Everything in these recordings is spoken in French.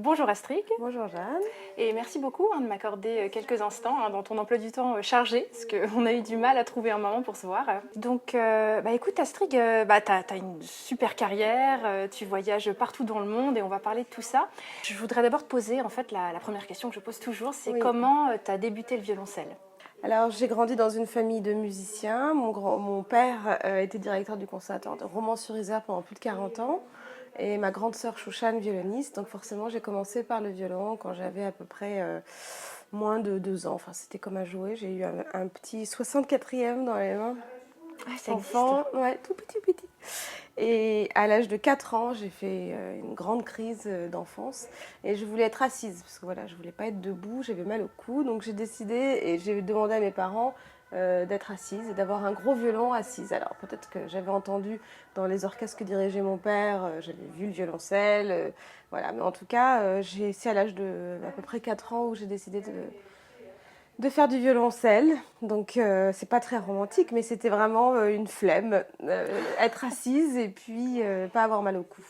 Bonjour Astrid, Bonjour Jeanne. et merci beaucoup de m'accorder quelques instants dans ton emploi du temps chargé, parce qu'on a eu du mal à trouver un moment pour se voir. Donc écoute Astrid, tu as une super carrière, tu voyages partout dans le monde et on va parler de tout ça. Je voudrais d'abord te poser en fait la première question que je pose toujours, c'est Oui. comment tu as débuté le violoncelle? Alors j'ai grandi dans une famille de musiciens. Mon père était directeur du conservatoire de Romans-sur-Isère pendant plus de 40 ans. Et ma grande sœur Chouchane, violoniste. Donc forcément j'ai commencé par le violon quand j'avais à peu près moins de 2 ans. Enfin c'était comme à jouer. J'ai eu un petit 64e dans les mains. Ah, ça Enfant, existe. ouais, tout petit petit. Et à l'âge de 4 ans, j'ai fait une grande crise d'enfance et je voulais être assise parce que voilà, je voulais pas être debout, j'avais mal au cou, donc j'ai décidé et j'ai demandé à mes parents d'être assise et d'avoir un gros violon assise. Alors peut-être que j'avais entendu dans les orchestres que dirigeait mon père, j'avais vu le violoncelle, voilà, mais en tout cas, c'est à l'âge de à peu près 4 ans où j'ai décidé de faire du violoncelle. Donc c'est pas très romantique, mais c'était vraiment une flemme. Être assise et puis pas avoir mal au cou.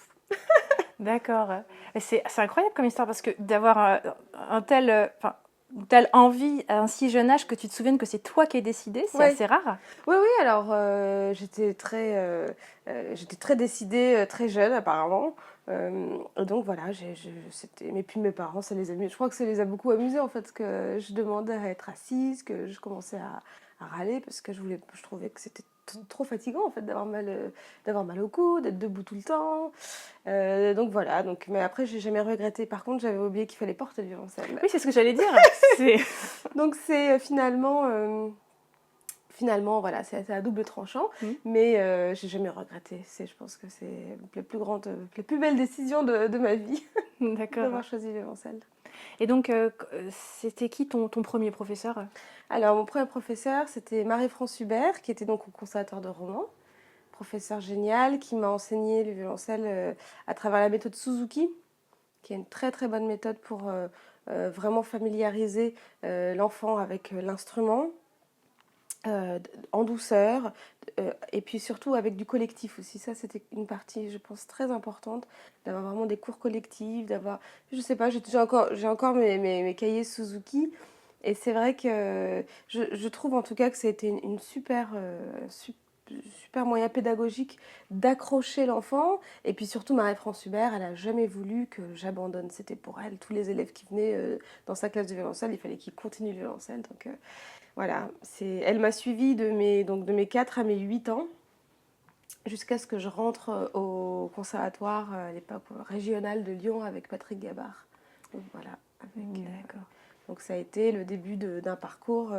D'accord. C'est incroyable comme histoire parce que d'avoir un tel, une telle envie à un si jeune âge que tu te souviennes que c'est toi qui as décidé, c'est Ouais. assez rare. Oui, oui, alors j'étais très décidée, très jeune apparemment. Et donc voilà, c'était... Mais puis mes parents, ça les a mis... Je crois que ça les a beaucoup amusés en fait, que je demandais à être assise, que je commençais à râler parce que je trouvais que c'était trop fatigant en fait d'avoir mal au cou, d'être debout tout le temps. Donc voilà, mais après j'ai jamais regretté. Par contre, j'avais oublié qu'il fallait porter le violoncelle. Oui, c'est ce que j'allais dire. C'est... Donc c'est finalement, voilà, c'est à double tranchant, mais j'ai jamais regretté. Je pense que c'est la plus belle décision de ma vie D'accord. d'avoir choisi le violoncelle. Et donc, c'était qui ton premier professeur? Alors, mon premier professeur, c'était Marie-France Hubert, qui était donc au conservatoire de Romans. Professeur génial, qui m'a enseigné le violoncelle à travers la méthode Suzuki, qui est une très très bonne méthode pour vraiment familiariser l'enfant avec l'instrument. En douceur, et puis surtout avec du collectif aussi. Ça, c'était une partie, je pense, très importante, d'avoir vraiment des cours collectifs, je sais pas, j'ai encore mes cahiers Suzuki, et c'est vrai que je trouve en tout cas que c'était une super moyen pédagogique d'accrocher l'enfant. Et puis surtout, Marie-France Hubert, elle a jamais voulu que j'abandonne. C'était pour elle, tous les élèves qui venaient dans sa classe de violoncelle, il fallait qu'ils continuent le violoncelle. Donc voilà, elle m'a suivie de mes 4 à mes 8 ans, jusqu'à ce que je rentre au conservatoire à l'époque régional de Lyon avec Patrick Gabard. Donc voilà. D'accord. Donc ça a été le début d'un parcours.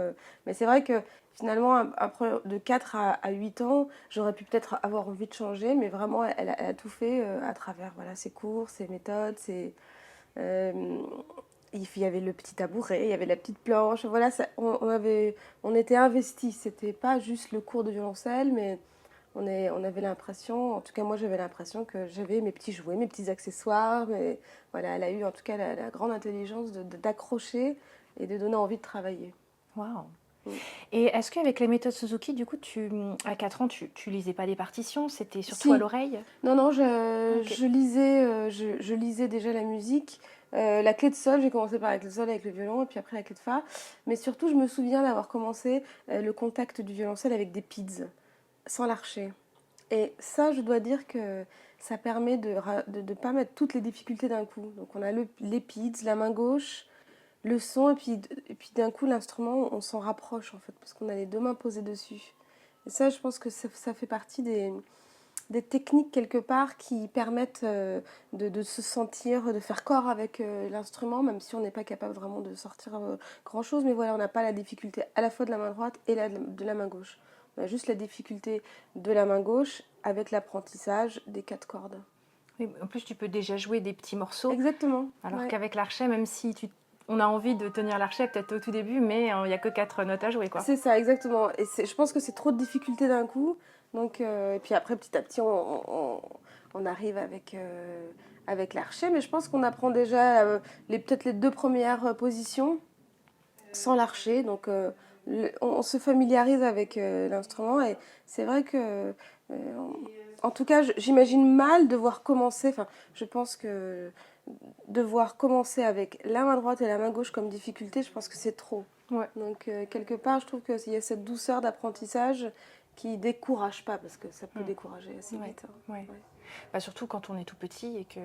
Mais c'est vrai que finalement, après, de 4 à 8 ans, j'aurais pu peut-être avoir envie de changer, mais vraiment, elle a tout fait à travers voilà, ses cours, ses méthodes, euh, il y avait le petit tabouret, il y avait la petite planche. Voilà, on était investis. C'était pas juste le cours de violoncelle, mais on avait l'impression, en tout cas moi j'avais l'impression que j'avais mes petits jouets, mes petits accessoires. Mais voilà, elle a eu en tout cas la grande intelligence d'accrocher et de donner envie de travailler. Waouh. Et est-ce qu'avec les méthodes Suzuki, du coup, à 4 ans, tu lisais pas des partitions, c'était surtout à Si, l'oreille? non, Ok. je lisais déjà la musique. La clé de sol, j'ai commencé par la clé de sol avec le violon et puis après la clé de fa. Mais surtout, je me souviens d'avoir commencé le contact du violoncelle avec des pids, sans l'archer. Et ça, je dois dire que ça permet de ne pas mettre toutes les difficultés d'un coup. Donc on a les pids, la main gauche, le son, et puis d'un coup, l'instrument, on s'en rapproche en fait, parce qu'on a les deux mains posées dessus. Et ça, je pense que ça fait partie des techniques quelque part qui permettent de se sentir, de faire corps avec l'instrument, même si on n'est pas capable vraiment de sortir grand chose. Mais voilà, on n'a pas la difficulté à la fois de la main droite et de la main gauche. On a juste la difficulté de la main gauche avec l'apprentissage des 4 cordes. Oui, en plus, tu peux déjà jouer des petits morceaux, Exactement. alors Ouais. qu'avec l'archet, même si on a envie de tenir l'archet peut-être au tout début, mais il n'y a que 4 notes à jouer, quoi. C'est ça, exactement. Et je pense que c'est trop de difficultés d'un coup. Donc, et puis après, petit à petit, on arrive avec l'archet. Mais je pense qu'on apprend déjà peut-être les 2 premières positions sans l'archet. Donc, on se familiarise avec l'instrument. Et c'est vrai que, en tout cas, j'imagine mal devoir commencer. Enfin, je pense que devoir commencer avec la main droite et la main gauche comme difficulté, je pense que c'est trop. Ouais. Donc, quelque part, je trouve qu'il y a cette douceur d'apprentissage qui décourage pas, parce que ça peut décourager assez Ouais. vite. Hein. Ouais. Ouais. Bah, surtout quand on est tout petit et que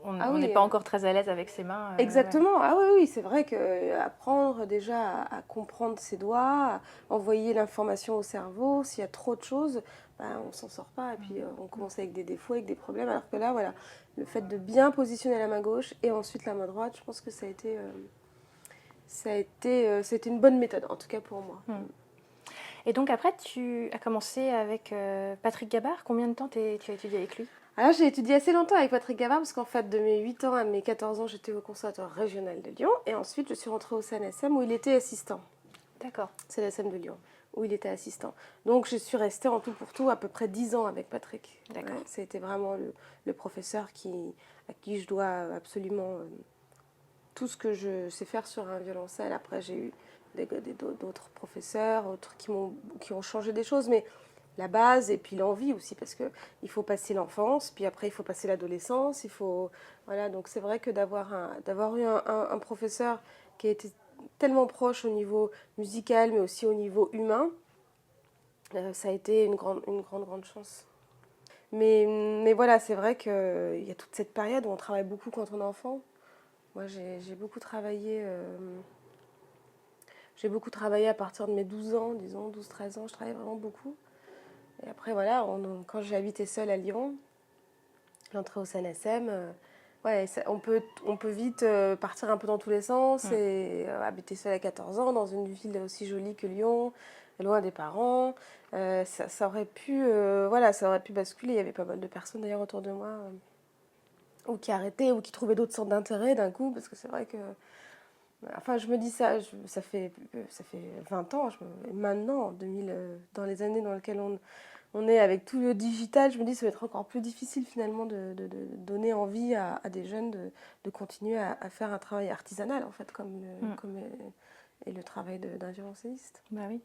Ah on n'est oui, pas encore très à l'aise avec ses mains. exactement. Ah oui, oui, c'est vrai que apprendre déjà à comprendre ses doigts, à envoyer l'information au cerveau, s'il y a trop de choses, ben, on s'en sort pas. Et puis on commence avec des défauts, avec des problèmes. Alors que là, voilà, le fait de bien positionner la main gauche et ensuite la main droite, je pense que c'était une bonne méthode, en tout cas pour moi. Et donc après, tu as commencé avec Patrick Gabard. Combien de temps tu as étudié avec lui? Alors j'ai étudié assez longtemps avec Patrick Gabard parce qu'en fait de mes 8 ans à mes 14 ans j'étais au Conservatoire régional de Lyon et ensuite je suis rentrée au CNSM où il était assistant. D'accord. CNSM de Lyon où il était assistant. Donc je suis restée en tout pour tout à peu près 10 ans avec Patrick. D'accord. Ouais, c'était vraiment le professeur à qui je dois absolument tout ce que je sais faire sur un violoncelle. Après j'ai eu d'autres professeurs, autres qui ont changé des choses, mais la base et puis l'envie aussi parce que il faut passer l'enfance, puis après il faut passer l'adolescence, il faut voilà donc c'est vrai que d'avoir eu un professeur qui a été tellement proche au niveau musical mais aussi au niveau humain, ça a été une grande chance. Mais voilà, c'est vrai qu'il y a toute cette période où on travaille beaucoup quand on est enfant. Moi j'ai beaucoup travaillé à partir de mes 12 ans, disons 12-13 ans, je travaillais vraiment beaucoup. Et après, voilà, quand j'ai habité seule à Lyon, l'entrée au CNSM, ouais, on peut vite partir un peu dans tous les sens et habiter seule à 14 ans dans une ville aussi jolie que Lyon, loin des parents. Ça aurait pu, voilà, ça aurait pu basculer. Il y avait pas mal de personnes d'ailleurs autour de moi ou qui arrêtaient ou qui trouvaient d'autres sortes d'intérêts d'un coup, parce que c'est vrai que. Enfin, je me dis ça, ça fait 20 ans, maintenant, en 2000, dans les années dans lesquelles on est avec tout le digital, je me dis que ça va être encore plus difficile finalement de donner envie à des jeunes de continuer à faire un travail artisanal en fait, comme est le travail d'un violoncelliste. Bah oui.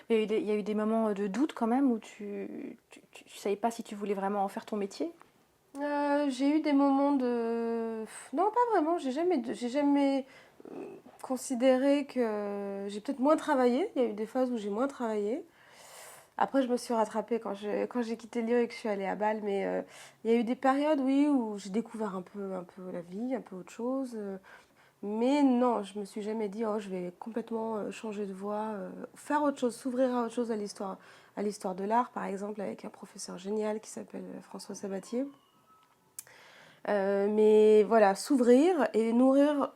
Mais il y a eu des moments de doute quand même où tu savais pas si tu voulais vraiment en faire ton métier? J'ai eu des moments de... Non, pas vraiment, j'ai jamais considéré que j'ai peut-être moins travaillé, il y a eu des phases où j'ai moins travaillé. Après, je me suis rattrapée quand j'ai quitté Lyon et que je suis allée à Bâle. Mais il y a eu des périodes, oui, où j'ai découvert un peu la vie, un peu autre chose. Mais non, je me suis jamais dit, oh, je vais complètement changer de voie, faire autre chose, s'ouvrir à autre chose, à l'histoire de l'art, par exemple, avec un professeur génial qui s'appelle François Sabatier. Mais voilà, s'ouvrir et nourrir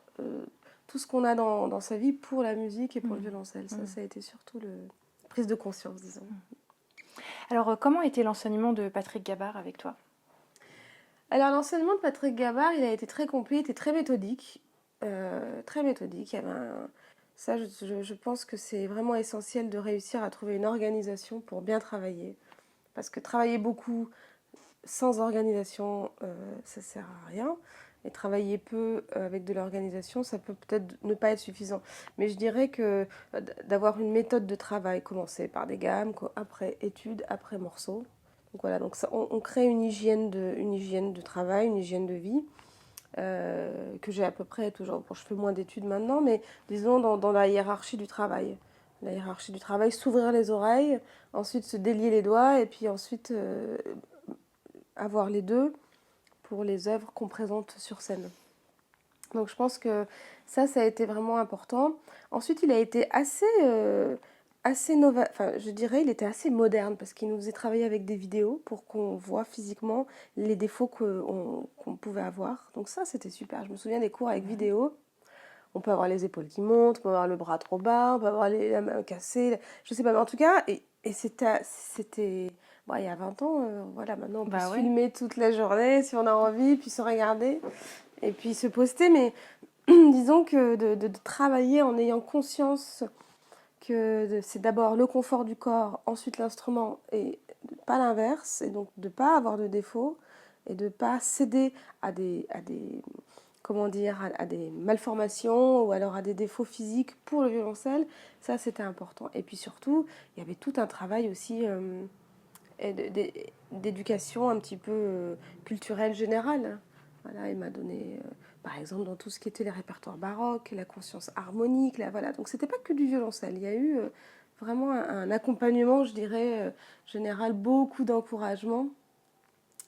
tout ce qu'on a dans sa vie pour la musique et pour le violoncelle. Ça a été surtout la prise de conscience, disons. Alors, comment était l'enseignement de Patrick Gabard avec toi? Alors l'enseignement de Patrick Gabard, il a été très complet, il était très méthodique. Très méthodique. Il y avait ça, je pense que c'est vraiment essentiel de réussir à trouver une organisation pour bien travailler. Parce que travailler beaucoup sans organisation, ça sert à rien. Et travailler peu avec de l'organisation, ça peut peut-être ne pas être suffisant. Mais je dirais que d'avoir une méthode de travail, commencer par des gammes, après études, après morceaux. Donc voilà, donc ça, on crée une hygiène de travail, une hygiène de vie. Que j'ai à peu près toujours. Bon, je fais moins d'études maintenant, mais disons dans la hiérarchie du travail. La hiérarchie du travail, s'ouvrir les oreilles, ensuite se délier les doigts, et puis ensuite avoir les deux pour les œuvres qu'on présente sur scène. Donc je pense que ça a été vraiment important. Ensuite, il a été enfin, je dirais, il était assez moderne parce qu'il nous faisait travailler avec des vidéos pour qu'on voit physiquement les défauts qu'on pouvait avoir. Donc ça, c'était super. Je me souviens des cours avec vidéo. On peut avoir les épaules qui montent, on peut avoir le bras trop bas, on peut avoir la main cassée, je sais pas, mais en tout cas, et c'était bon, il y a 20 ans, voilà, maintenant on peut se filmer toute la journée si on a envie, puis se regarder, et puis se poster, mais disons que de travailler en ayant conscience que c'est d'abord le confort du corps, ensuite l'instrument, et pas l'inverse, et donc de ne pas avoir de défauts, et de ne pas céder à des comment dire, à des malformations ou alors à des défauts physiques pour le violoncelle, ça c'était important. Et puis surtout, il y avait tout un travail aussi d'éducation un petit peu culturelle générale. Voilà, il m'a donné, par exemple, dans tout ce qui était les répertoires baroques, la conscience harmonique, là, voilà. Donc c'était pas que du violoncelle, il y a eu vraiment un accompagnement, je dirais, général, beaucoup d'encouragement.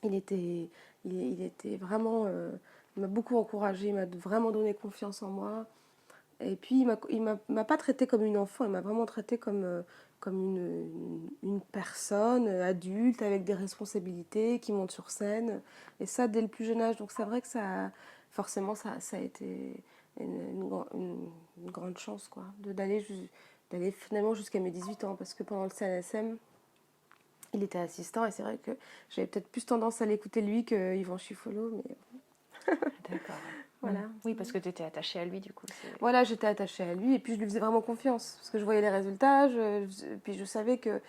Il était, il était vraiment, il m'a beaucoup encouragé, il m'a vraiment donné confiance en moi. Et puis m'a pas traité comme une enfant, il m'a vraiment traité comme une personne adulte avec des responsabilités qui monte sur scène. Et ça dès le plus jeune âge. Donc c'est vrai que forcément, ça a été une grande chance quoi, d'aller finalement jusqu'à mes 18 ans. Parce que pendant le CNSM, il était assistant et c'est vrai que j'avais peut-être plus tendance à l'écouter lui que Yvan Chiffolo. Mais D'accord. voilà. Oui, parce que tu étais attachée à lui, du coup. Voilà, j'étais attachée à lui et puis je lui faisais vraiment confiance parce que je voyais les résultats, puis je savais que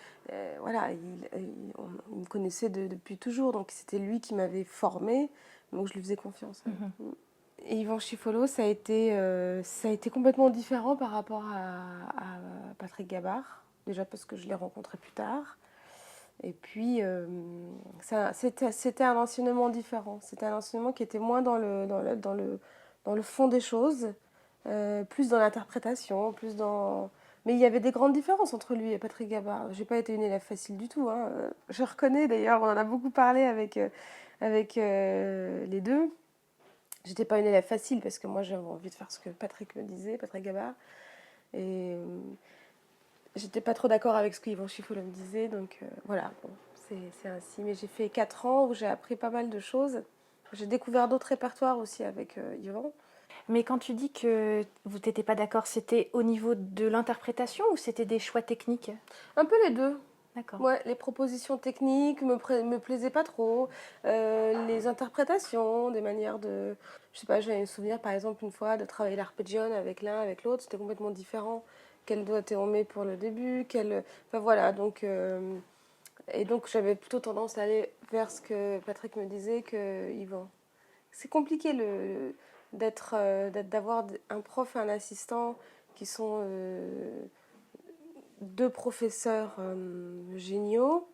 voilà, il me connaissait depuis toujours, donc c'était lui qui m'avait formée, donc je lui faisais confiance. Et Yvan Chiffolo, ça a été complètement différent par rapport à Patrick Gabard, déjà parce que je l'ai rencontré plus tard. Et puis, c'était un enseignement différent. C'était un enseignement qui était moins dans le fond des choses, plus dans l'interprétation, plus dans... Mais il y avait des grandes différences entre lui et Patrick Gabard. J'ai pas été une élève facile du tout, hein. Je reconnais d'ailleurs, on en a beaucoup parlé avec les deux. J'étais pas une élève facile parce que moi j'avais envie de faire ce que Patrick me disait, Patrick Gabard. Et j'étais pas trop d'accord avec ce que Yvan Chiffolo me disait, donc voilà, bon, c'est ainsi. Mais j'ai fait 4 ans où j'ai appris pas mal de choses. J'ai découvert d'autres répertoires aussi avec Yvan. Mais quand tu dis que vous n'étiez pas d'accord, c'était au niveau de l'interprétation ou c'était des choix techniques? Un peu les deux. D'accord. Ouais, les propositions techniques me plaisaient pas trop. Les interprétations, des manières de... Je sais pas, j'ai un souvenir par exemple une fois de travailler l'arpeggione avec l'un, avec l'autre, c'était complètement différent. Quel doigté on met pour le début, Enfin voilà, donc... Et donc j'avais plutôt tendance à aller vers ce que Patrick me disait que Yvan. C'est compliqué d'avoir un prof et un assistant qui sont deux professeurs géniaux.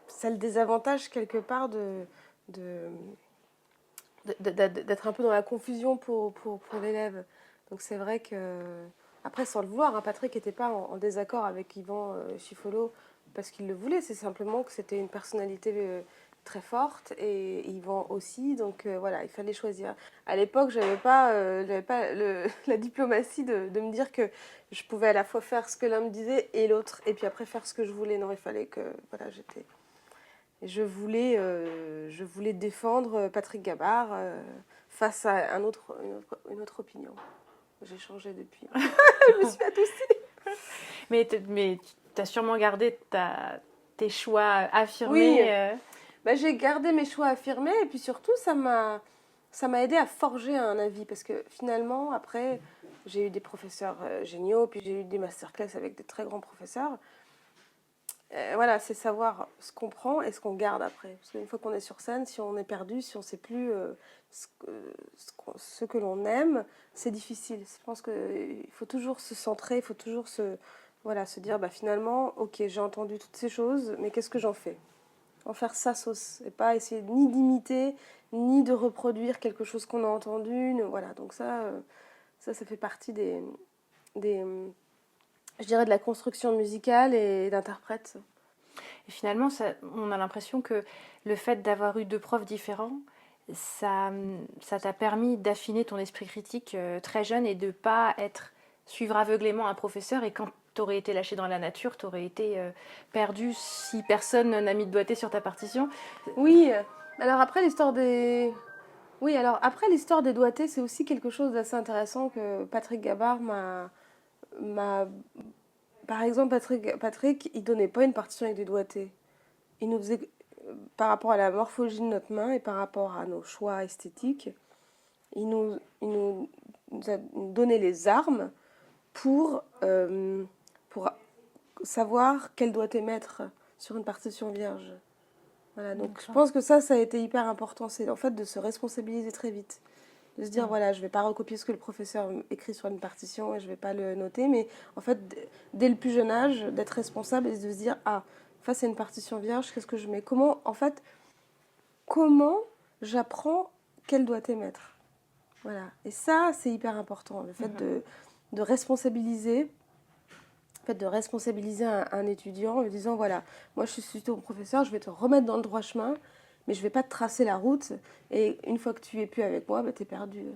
Ça a le désavantage quelque part de, d'être un peu dans la confusion pour l'élève. Donc c'est vrai que, après sans le vouloir, hein, Patrick n'était pas en désaccord avec Yvan Chiffolo parce qu'il le voulait, c'est simplement que c'était une personnalité très forte et Yvan aussi, donc voilà, il fallait choisir. À l'époque, j'avais pas la diplomatie de me dire que je pouvais à la fois faire ce que l'un me disait et l'autre, et puis après faire ce que je voulais. Non, il fallait que, voilà, je voulais défendre Patrick Gabard face à une autre opinion. J'ai changé depuis. Je me suis adoucie. Mais tu as sûrement gardé tes choix Oui, affirmés. bah, j'ai gardé mes choix affirmés et puis surtout ça m'a aidé à forger un avis parce que finalement après j'ai eu des professeurs géniaux puis j'ai eu des masterclass avec des très grands professeurs. Voilà, c'est savoir ce qu'on prend et ce qu'on garde après. Parce qu'une fois qu'on est sur scène, si on est perdu, si on ne sait plus ce que l'on aime, c'est difficile. Je pense qu'il faut toujours se centrer, il faut toujours voilà, se dire bah, finalement, ok, j'ai entendu toutes ces choses, mais qu'est-ce que j'en fais? En faire sa sauce et pas essayer ni d'imiter, ni de reproduire quelque chose qu'on a entendu. Voilà, donc ça fait partie des, je dirais, de la construction musicale et d'interprète. Et finalement, on a l'impression que le fait d'avoir eu deux profs différents, ça t'a permis d'affiner ton esprit critique très jeune et de ne pas suivre aveuglément un professeur. Et quand tu aurais été lâché dans la nature, tu aurais été perdu si personne n'a mis de doigté sur ta partition. Oui, alors après l'histoire des... Oui, alors après l'histoire des doigtés, c'est aussi quelque chose d'assez intéressant que Patrick Gabard m'a... Par exemple, Patrick, il donnait pas une partition avec des doigtés. Il nous faisait, par rapport à la morphologie de notre main et par rapport à nos choix esthétiques, il nous a donné les armes pour savoir quel doigté mettre sur une partition vierge. Voilà, donc je pense que ça a été hyper important. C'est en fait de se responsabiliser très vite. De se dire, voilà, je ne vais pas recopier ce que le professeur écrit sur une partition et je ne vais pas le noter, mais en fait, dès le plus jeune âge, d'être responsable et de se dire, ah, face à une partition vierge, qu'est-ce que je mets? Comment j'apprends quel doigté mettre. Voilà. Et ça, c'est hyper important, le fait de responsabiliser. En fait, de responsabiliser un étudiant en lui disant, voilà, moi je suis ton professeur, je vais te remettre dans le droit chemin, mais je ne vais pas te tracer la route, et une fois que tu es plus avec moi, bah, tu es perdu.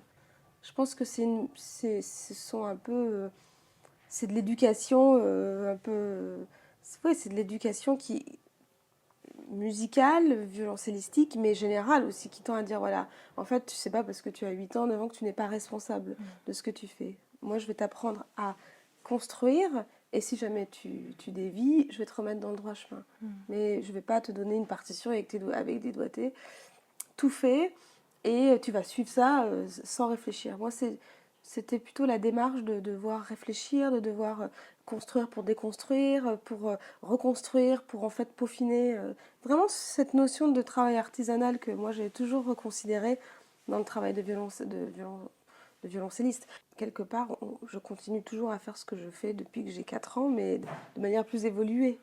Je pense que ce sont un peu... c'est de l'éducation un peu... ouais, c'est de l'éducation qui musicale, violoncellistique, mais générale aussi, qui tend à dire, voilà, en fait, tu sais pas parce que tu as 8 ans, 9 ans, que tu n'es pas responsable de ce que tu fais. Moi, je vais t'apprendre à construire, et si jamais tu dévies, je vais te remettre dans le droit chemin. Mais je vais pas te donner une partition avec des doigtés tout fait, et tu vas suivre ça sans réfléchir. Moi, c'était plutôt la démarche de devoir réfléchir, de devoir construire pour déconstruire, pour reconstruire, pour en fait peaufiner. Vraiment cette notion de travail artisanal que moi j'ai toujours reconsidérée dans le travail de violoncelliste. Quelque part, je continue toujours à faire ce que je fais depuis que j'ai 4 ans, mais de manière plus évoluée.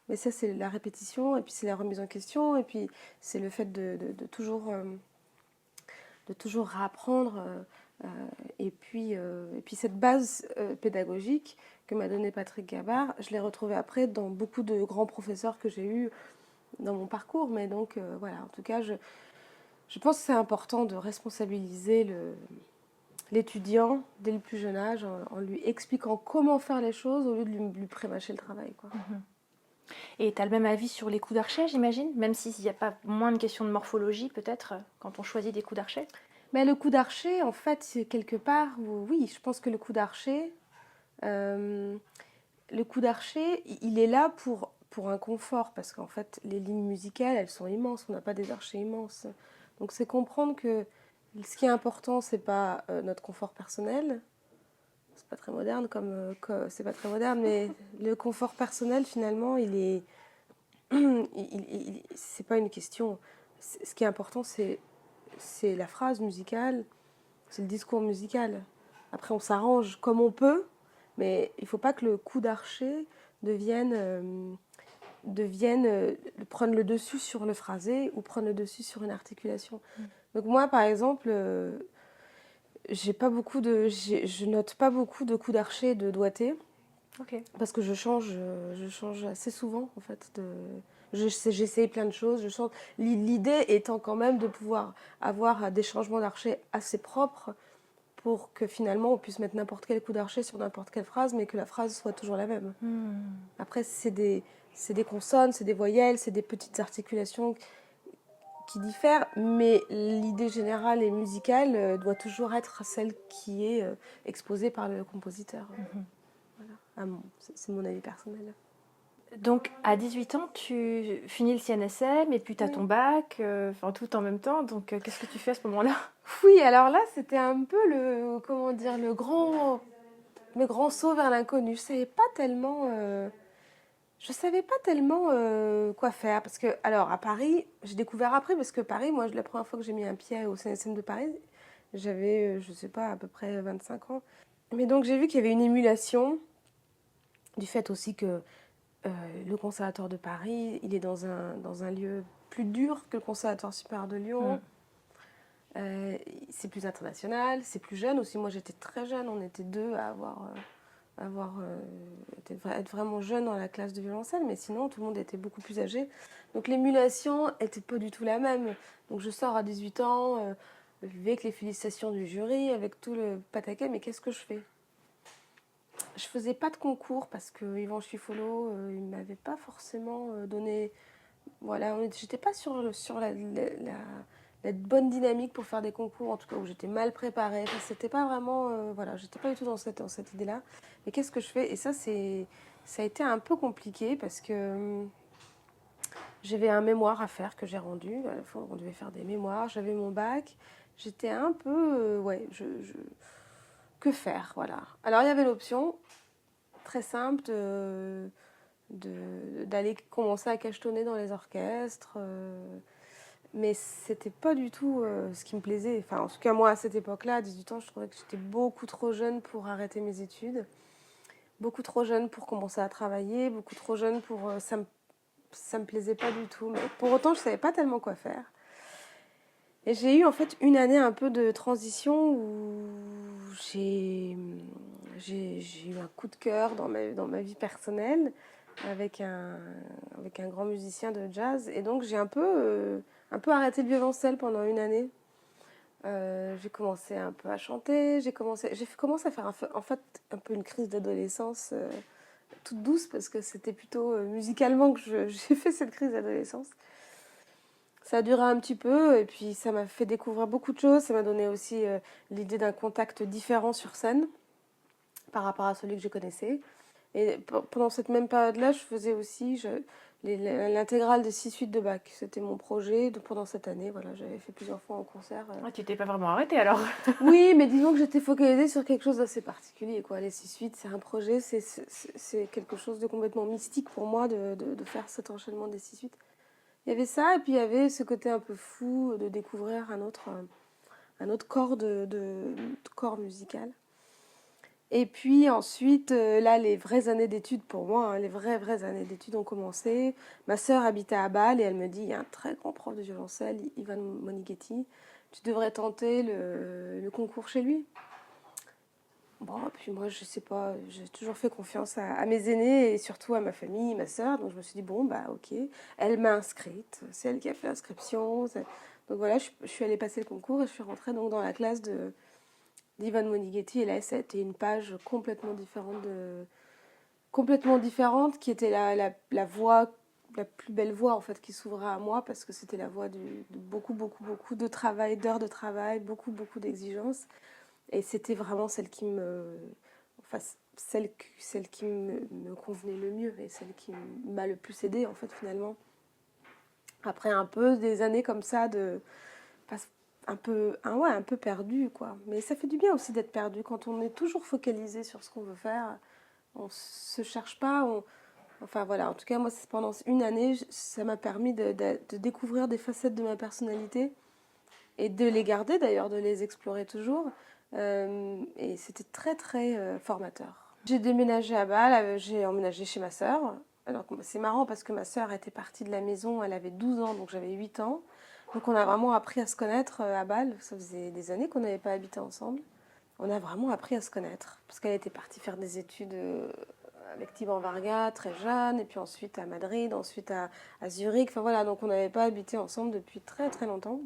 Mais ça, c'est la répétition, et puis c'est la remise en question, et puis c'est le fait de toujours réapprendre. Et puis cette base pédagogique que m'a donnée Patrick Gabard, je l'ai retrouvée après dans beaucoup de grands professeurs que j'ai eus dans mon parcours. Mais donc voilà, en tout cas, je pense que c'est important de responsabiliser l'étudiant dès le plus jeune âge en lui expliquant comment faire les choses au lieu de lui prémâcher le travail, quoi. Et tu as le même avis sur les coups d'archet, j'imagine? Même s'il n'y a pas moins de questions de morphologie, peut-être, quand on choisit des coups d'archet? Mais le coup d'archet, en fait, c'est quelque part, oui, je pense que le coup d'archet, il est là pour un confort, parce qu'en fait, les lignes musicales, elles sont immenses, on n'a pas des archets immenses. Donc c'est comprendre que ce qui est important, c'est pas notre confort personnel, c'est pas très moderne c'est pas très moderne, mais le confort personnel, finalement, c'est pas une question. Ce qui est important, c'est la phrase musicale, c'est le discours musical. Après, on s'arrange comme on peut, mais il ne faut pas que le coup d'archet prendre le dessus sur le phrasé ou prendre le dessus sur une articulation. Donc moi, par exemple, je note pas beaucoup de coups d'archet et de doigté. Ok. Parce que je change assez souvent, en fait. J'essaye plein de choses. Je change. L'idée étant quand même de pouvoir avoir des changements d'archet assez propres pour que finalement on puisse mettre n'importe quel coup d'archet sur n'importe quelle phrase, mais que la phrase soit toujours la même. Après, c'est des consonnes, c'est des voyelles, c'est des petites articulations qui diffèrent, mais l'idée générale et musicale doit toujours être celle qui est exposée par le compositeur. Voilà. C'est mon avis personnel. Donc, à 18 ans, tu finis le CNSM et puis tu as ton bac, enfin tout en même temps. Donc, qu'est-ce que tu fais à ce moment-là? Oui, alors là, c'était un peu le grand saut vers l'inconnu. Je savais pas tellement quoi faire. Parce que, alors, à Paris, j'ai découvert après, parce que Paris, moi, la première fois que j'ai mis un pied au CNSM de Paris, j'avais, je sais pas, à peu près 25 ans. Mais donc, j'ai vu qu'il y avait une émulation, du fait aussi que le Conservatoire de Paris, il est dans un lieu plus dur que le Conservatoire supérieur de Lyon. C'est plus international, c'est plus jeune aussi. Moi, j'étais très jeune, on était deux à être vraiment jeune dans la classe de violoncelle, mais sinon, tout le monde était beaucoup plus âgé. Donc, l'émulation était pas du tout la même. Donc, je sors à 18 ans, avec les félicitations du jury, avec tout le pataquès, mais qu'est-ce que je fais? Je faisais pas de concours parce que Yvan Chiffolo, il m'avait pas forcément donné. Voilà, j'étais pas sur la bonne dynamique pour faire des concours, en tout cas où j'étais mal préparée. Enfin, c'était pas vraiment. Voilà, j'étais pas du tout dans cette idée-là. Mais qu'est-ce que je fais? Et ça a été un peu compliqué parce que j'avais un mémoire à faire que j'ai rendu. À la fois, on devait faire des mémoires, j'avais mon bac. J'étais un peu. Ouais, que faire? Voilà. Alors, il y avait l'option très simple d'aller commencer à cachetonner dans les orchestres. Mais c'était pas du tout ce qui me plaisait. Enfin, en tout cas, moi, à cette époque-là, à 18 ans, je trouvais que j'étais beaucoup trop jeune pour arrêter mes études. Beaucoup trop jeune pour commencer à travailler. Beaucoup trop jeune pour... ça me plaisait pas du tout. Mais pour autant, je savais pas tellement quoi faire. Et j'ai eu en fait une année un peu de transition où j'ai j'ai eu un coup de cœur dans ma vie personnelle avec avec un grand musicien de jazz. Et donc j'ai un peu arrêté le violoncelle pendant une année. J'ai commencé un peu à chanter, j'ai commencé à faire en fait un peu une crise d'adolescence toute douce parce que c'était plutôt musicalement que j'ai fait cette crise d'adolescence. Ça a duré un petit peu et puis ça m'a fait découvrir beaucoup de choses. Ça m'a donné aussi l'idée d'un contact différent sur scène par rapport à celui que je connaissais. Et pendant cette même période-là, je faisais aussi l'intégrale des 6 suites de Bach. C'était mon projet pendant cette année. Voilà, j'avais fait plusieurs fois en concert. Ah, tu t'es pas vraiment arrêtée alors? Oui, mais disons que j'étais focalisée sur quelque chose d'assez particulier, quoi. Les 6 suites, c'est un projet, c'est quelque chose de complètement mystique pour moi de faire cet enchaînement des 6 suites. Il y avait ça, et puis il y avait ce côté un peu fou de découvrir un autre corps corps musical. Et puis ensuite, là, les vraies années d'études pour moi, hein, les vraies années d'études ont commencé. Ma sœur habitait à Bâle et elle me dit, il y a un très grand prof de violoncelle, Ivan Monighetti, tu devrais tenter le concours chez lui. Bon, puis moi, je sais pas, j'ai toujours fait confiance à mes aînés et surtout à ma famille, ma sœur. Donc je me suis dit, bon, bah ok, elle m'a inscrite, c'est elle qui a fait l'inscription. Donc voilà, je suis allée passer le concours et je suis rentrée donc dans la classe d'Ivan Monighetti. Et là, ça a été une page complètement différente, qui était la voix, la plus belle voix en fait qui s'ouvrait à moi parce que c'était la voix de beaucoup de travail, d'heures de travail, beaucoup d'exigences. Et c'était vraiment enfin, celle qui me convenait le mieux et celle qui m'a le plus aidée en fait finalement. Après un peu des années comme ça un peu perdu quoi. Mais ça fait du bien aussi d'être perdu quand on est toujours focalisé sur ce qu'on veut faire. On se cherche pas. Enfin voilà, en tout cas moi pendant une année ça m'a permis de découvrir des facettes de ma personnalité et de les garder d'ailleurs, de les explorer toujours. Et c'était très formateur. J'ai déménagé à Bâle, j'ai emménagé chez ma sœur. Alors c'est marrant parce que ma sœur était partie de la maison, elle avait 12 ans, donc j'avais 8 ans. Donc on a vraiment appris à se connaître à Bâle. Ça faisait des années qu'on n'avait pas habité ensemble. On a vraiment appris à se connaître parce qu'elle était partie faire des études avec Thiban Varga très jeune, et puis ensuite à Madrid, ensuite à Zurich. Enfin voilà, donc on n'avait pas habité ensemble depuis très longtemps.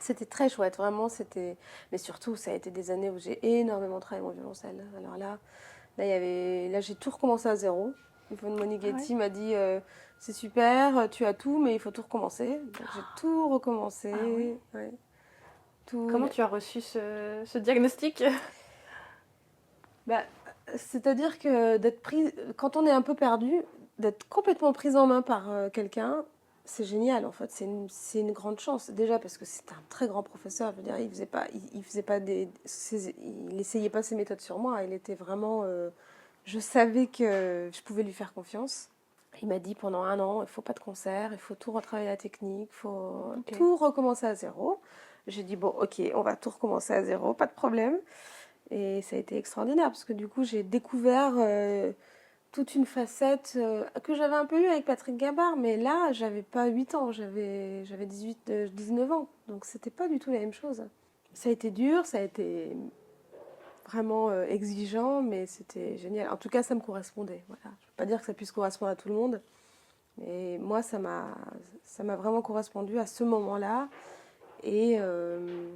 C'était très chouette, vraiment, c'était... Mais surtout, ça a été des années où j'ai énormément travaillé mon violoncelle. Alors là, j'ai tout recommencé à zéro. Yvonne Monighetti m'a dit, c'est super, tu as tout, mais il faut tout recommencer. Donc j'ai tout recommencé. Ah oui. Ouais, tout. Comment tu as reçu ce diagnostic? Bah, c'est-à-dire que d'être prise, quand on est un peu perdu, d'être complètement prise en main par quelqu'un, c'est génial en fait. C'est une grande chance. Déjà parce que c'est un très grand professeur. Je veux dire, il faisait pas il essayait pas ses méthodes sur moi. Il était vraiment. Je savais que je pouvais lui faire confiance. Il m'a dit pendant un an, il faut pas de concert, il faut tout retravailler la technique, il faut tout recommencer à zéro. J'ai dit bon, ok, on va tout recommencer à zéro, pas de problème. Et ça a été extraordinaire parce que du coup, j'ai découvert toute une facette que j'avais un peu eue avec Patrick Gabard, mais là, j'avais pas 8 ans, j'avais 19 ans. Donc, c'était pas du tout la même chose. Ça a été dur, ça a été vraiment exigeant, mais c'était génial. En tout cas, ça me correspondait. Voilà. Je ne veux pas dire que ça puisse correspondre à tout le monde, mais moi, ça m'a vraiment correspondu à ce moment-là. Et, euh,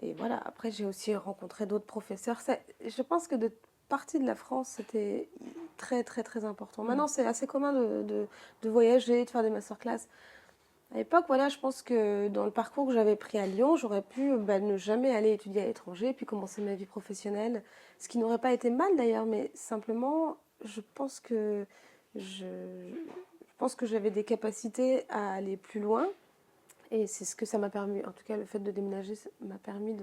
et voilà, après j'ai aussi rencontré d'autres professeurs. Je pense que de partie de la France, c'était très important. Maintenant, c'est assez commun de voyager, de faire des masterclass. À l'époque, voilà, je pense que dans le parcours que j'avais pris à Lyon, j'aurais pu ne jamais aller étudier à l'étranger, puis commencer ma vie professionnelle. Ce qui n'aurait pas été mal d'ailleurs, mais simplement, je, je pense que j'avais des capacités à aller plus loin. Et c'est ce que ça m'a permis. En tout cas, le fait de déménager m'a permis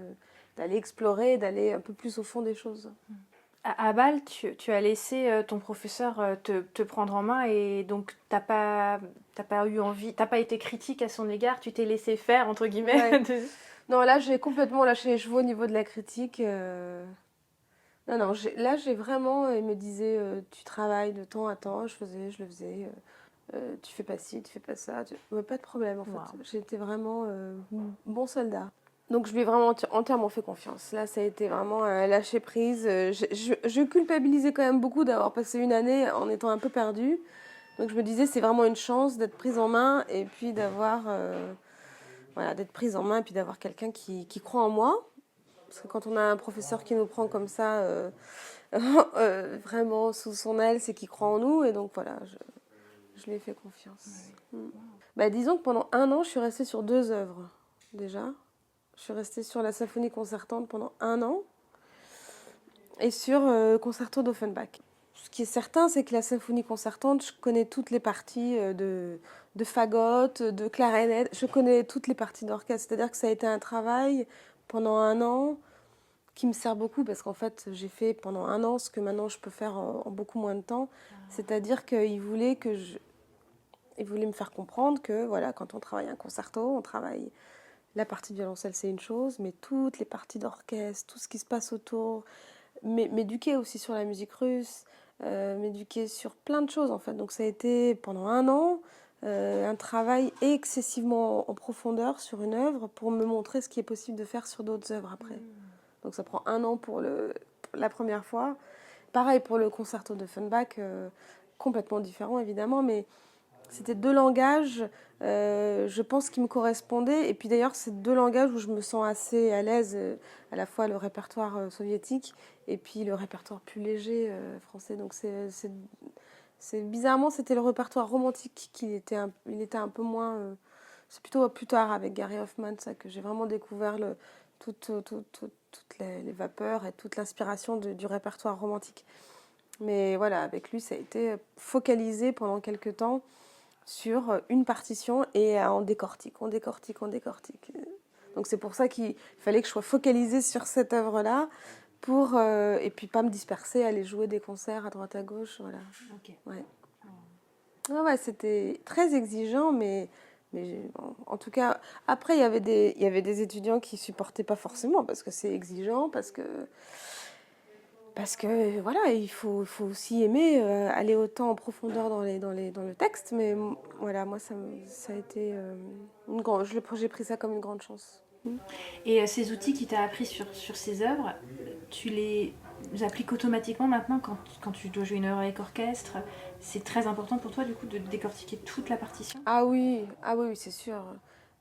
d'aller explorer, d'aller un peu plus au fond des choses. À Bâle, tu as laissé ton professeur te prendre en main et donc t'as pas eu envie, t'as pas été critique à son égard, tu t'es laissé faire entre guillemets. Ouais. Non, là, j'ai complètement lâché les chevaux au niveau de la critique. Non, là, j'ai vraiment. Il me disait, tu travailles de temps à temps. Je le faisais. tu fais pas ci, tu fais pas ça. Ouais, pas de problème en fait. Wow. J'étais vraiment bon soldat. Donc je lui ai vraiment entièrement fait confiance. Là, ça a été vraiment lâcher prise. Je culpabilisais quand même beaucoup d'avoir passé une année en étant un peu perdue. Donc je me disais, c'est vraiment une chance d'être prise en main et puis d'avoir, voilà, d'être prise en main et puis d'avoir quelqu'un qui croit en moi. Parce que quand on a un professeur qui nous prend comme ça, vraiment sous son aile, c'est qu'il croit en nous. Et donc voilà, je lui ai fait confiance. Ouais. Bah, disons que pendant 1 an, je suis restée sur 2 œuvres déjà. Je suis restée sur la symphonie concertante pendant 1 an et sur Concerto d'Offenbach. Ce qui est certain, c'est que la symphonie concertante, je connais toutes les parties de fagotte, de clarinette, je connais toutes les parties d'orchestre. C'est-à-dire que ça a été un travail pendant 1 an qui me sert beaucoup parce qu'en fait, j'ai fait pendant 1 an ce que maintenant je peux faire en beaucoup moins de temps. C'est-à-dire qu'il voulait il voulait me faire comprendre que voilà, quand on travaille un concerto, on travaille la partie de violoncelle, c'est une chose, mais toutes les parties d'orchestre, tout ce qui se passe autour, m'éduquer aussi sur la musique russe, m'éduquer sur plein de choses en fait. Donc ça a été pendant 1 an un travail excessivement en profondeur sur une œuvre pour me montrer ce qui est possible de faire sur d'autres œuvres après. Donc ça prend 1 an pour la première fois. Pareil pour le concerto de Offenbach, complètement différent évidemment, mais c'était 2 langages, je pense, qui me correspondaient. Et puis d'ailleurs, c'est 2 langages où je me sens assez à l'aise, à la fois le répertoire soviétique et puis le répertoire plus léger français. Donc bizarrement, c'était le répertoire romantique il était un peu moins... c'est plutôt plus tard avec Gary Hoffman, ça, que j'ai vraiment découvert toutes les vapeurs et toute l'inspiration du répertoire romantique. Mais voilà, avec lui, ça a été focalisé pendant quelques temps sur une partition et on décortique. Donc c'est pour ça qu'il fallait que je sois focalisée sur cette œuvre-là et puis pas me disperser, aller jouer des concerts à droite à gauche. Voilà. Ok. Ouais. Ouais, c'était très exigeant, mais en tout cas, après, il y avait des étudiants qui supportaient pas forcément parce que c'est exigeant, parce que voilà, il faut aussi aimer aller autant en profondeur dans le texte. Mais voilà, moi, ça a été j'ai pris ça comme une grande chance. Et ces outils qui t'as appris sur ces œuvres, tu les appliques automatiquement maintenant quand tu dois jouer une œuvre avec orchestre? C'est très important pour toi du coup de décortiquer toute la partition? Ah oui, c'est sûr.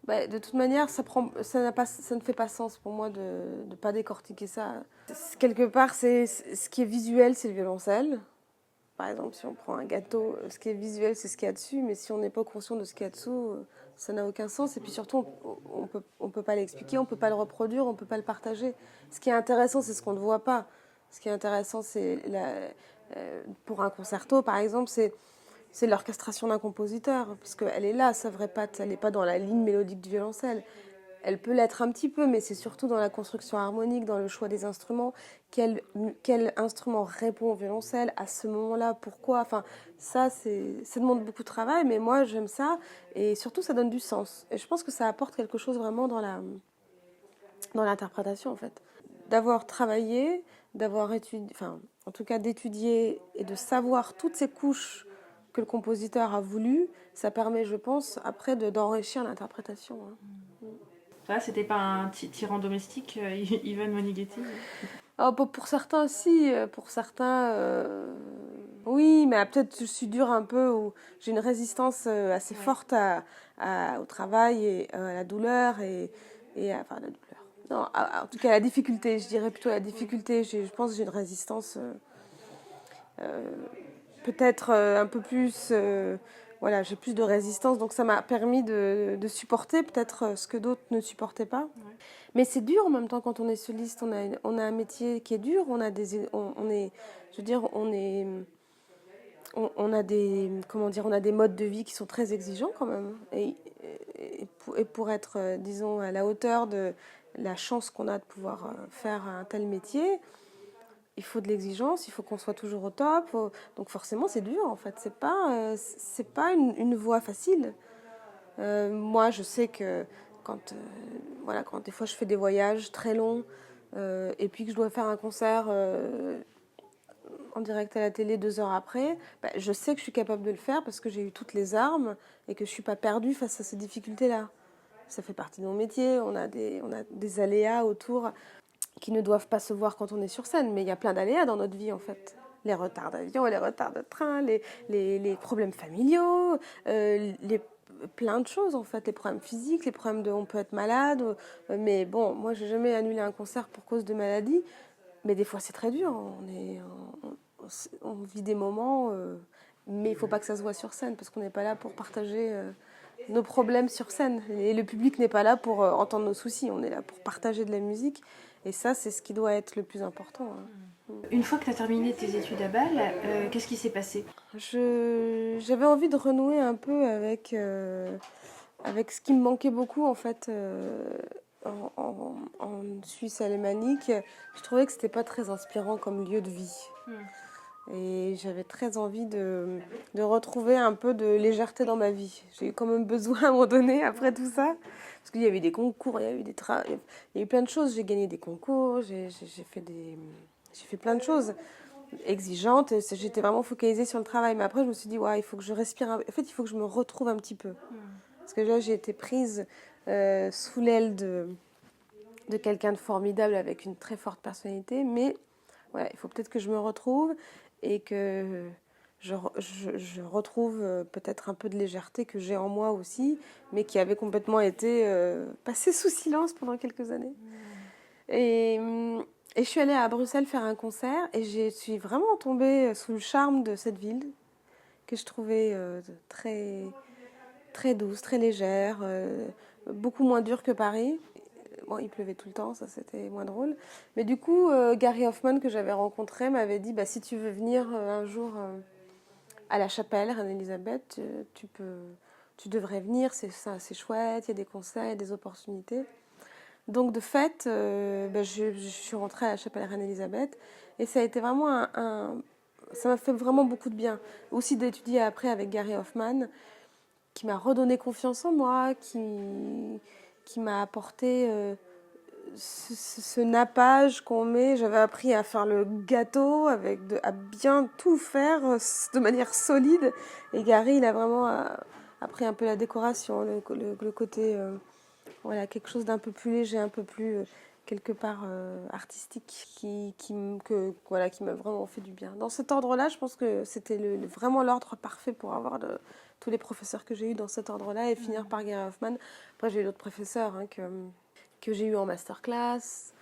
Bah, de toute manière, ça ne fait pas sens pour moi de ne pas décortiquer ça. Quelque part, ce qui est visuel, c'est le violoncelle. Par exemple, si on prend un gâteau, ce qui est visuel, c'est ce qu'il y a dessus, mais si on n'est pas conscient de ce qu'il y a dessous, ça n'a aucun sens. Et puis surtout, on peut pas l'expliquer, on peut pas le reproduire, on peut pas le partager. Ce qui est intéressant, c'est ce qu'on ne voit pas. Ce qui est intéressant, c'est pour un concerto, par exemple, c'est l'orchestration d'un compositeur, puisqu'elle est là, sa vraie patte, elle n'est pas dans la ligne mélodique du violoncelle. Elle peut l'être un petit peu, mais c'est surtout dans la construction harmonique, dans le choix des instruments. Quel instrument répond au violoncelle à ce moment-là? Pourquoi? Enfin, ça demande beaucoup de travail, mais moi, j'aime ça. Et surtout, ça donne du sens. Et je pense que ça apporte quelque chose vraiment dans l'interprétation, en fait. D'avoir travaillé, d'avoir étudié, enfin, en tout cas d'étudier et de savoir toutes ces couches que le compositeur a voulu, ça permet, je pense, après d'enrichir l'interprétation. Ça, c'était pas un tyran domestique, Ivan Monighetti? Oh, pour certains, si. Pour certains, oui, mais peut-être je suis dure un peu, ou j'ai une résistance assez forte au travail et à la douleur enfin, la douleur. Non, en tout cas, la difficulté, je dirais plutôt la difficulté. Je pense que j'ai une résistance peut-être un peu plus... voilà, j'ai plus de résistance, donc ça m'a permis de supporter peut-être ce que d'autres ne supportaient pas. Ouais. Mais c'est dur en même temps quand on est soliste, on a un métier qui est dur, on a des modes de vie qui sont très exigeants quand même. Et pour être, disons, à la hauteur de la chance qu'on a de pouvoir faire un tel métier, il faut de l'exigence, il faut qu'on soit toujours au top. Donc forcément, c'est dur en fait. C'est pas une voie facile. Moi, je sais que quand des fois je fais des voyages très longs et puis que je dois faire un concert en direct à la télé 2 heures après, bah, je sais que je suis capable de le faire parce que j'ai eu toutes les armes et que je ne suis pas perdue face à ces difficultés-là. Ça fait partie de mon métier, on a des aléas autour qui ne doivent pas se voir quand on est sur scène, mais il y a plein d'aléas dans notre vie en fait. Les retards d'avion, les retards de train, les problèmes familiaux, plein de choses en fait, les problèmes physiques, les problèmes de on peut être malade, mais bon, moi j'ai jamais annulé un concert pour cause de maladie, mais des fois c'est très dur, on vit des moments, mais il faut pas que ça se voit sur scène parce qu'on n'est pas là pour partager nos problèmes sur scène et le public n'est pas là pour entendre nos soucis, on est là pour partager de la musique et ça c'est ce qui doit être le plus important. Une fois que tu as terminé tes études à Bâle, qu'est-ce qui s'est passé? J'avais envie de renouer un peu avec ce qui me manquait beaucoup en fait en Suisse alémanique. Je trouvais que c'était pas très inspirant comme lieu de vie. Et j'avais très envie de retrouver un peu de légèreté dans ma vie. J'ai eu quand même besoin à un moment donné, après tout ça, parce qu'il y avait des concours, il y a eu il y a eu plein de choses. J'ai gagné des concours, j'ai fait plein de choses exigeantes. Et j'étais vraiment focalisée sur le travail. Mais après, je me suis dit, ouais, il faut que je respire. En fait, il faut que je me retrouve un petit peu. Parce que là, j'ai été prise sous l'aile de quelqu'un de formidable avec une très forte personnalité. Mais voilà, il faut peut-être que je me retrouve et que je retrouve peut-être un peu de légèreté que j'ai en moi aussi, mais qui avait complètement été passée sous silence pendant quelques années. Et je suis allée à Bruxelles faire un concert et je suis vraiment tombée sous le charme de cette ville que je trouvais très, très douce, très légère, beaucoup moins dure que Paris. Bon, il pleuvait tout le temps, ça c'était moins drôle. Mais du coup, Gary Hoffman, que j'avais rencontré, m'avait dit, bah, si tu veux venir un jour à la chapelle, Reine-Élisabeth, tu devrais venir, c'est chouette, il y a des concerts, il y a des opportunités. Donc de fait, bah, je suis rentrée à la chapelle Reine-Élisabeth et ça a été vraiment ça m'a fait vraiment beaucoup de bien. Aussi d'étudier après avec Gary Hoffman, qui m'a redonné confiance en moi, qui m'a apporté ce nappage qu'on met. J'avais appris à faire le gâteau, à bien tout faire de manière solide. Et Gary, il a vraiment appris un peu la décoration, le côté, voilà, quelque chose d'un peu plus léger, un peu plus quelque part artistique, voilà, qui m'a vraiment fait du bien. Dans cet ordre-là, je pense que c'était vraiment l'ordre parfait pour avoir tous les professeurs que j'ai eus dans cet ordre-là et finir par Gary Hoffman. Après, j'ai eu d'autres professeurs que j'ai eu en masterclass,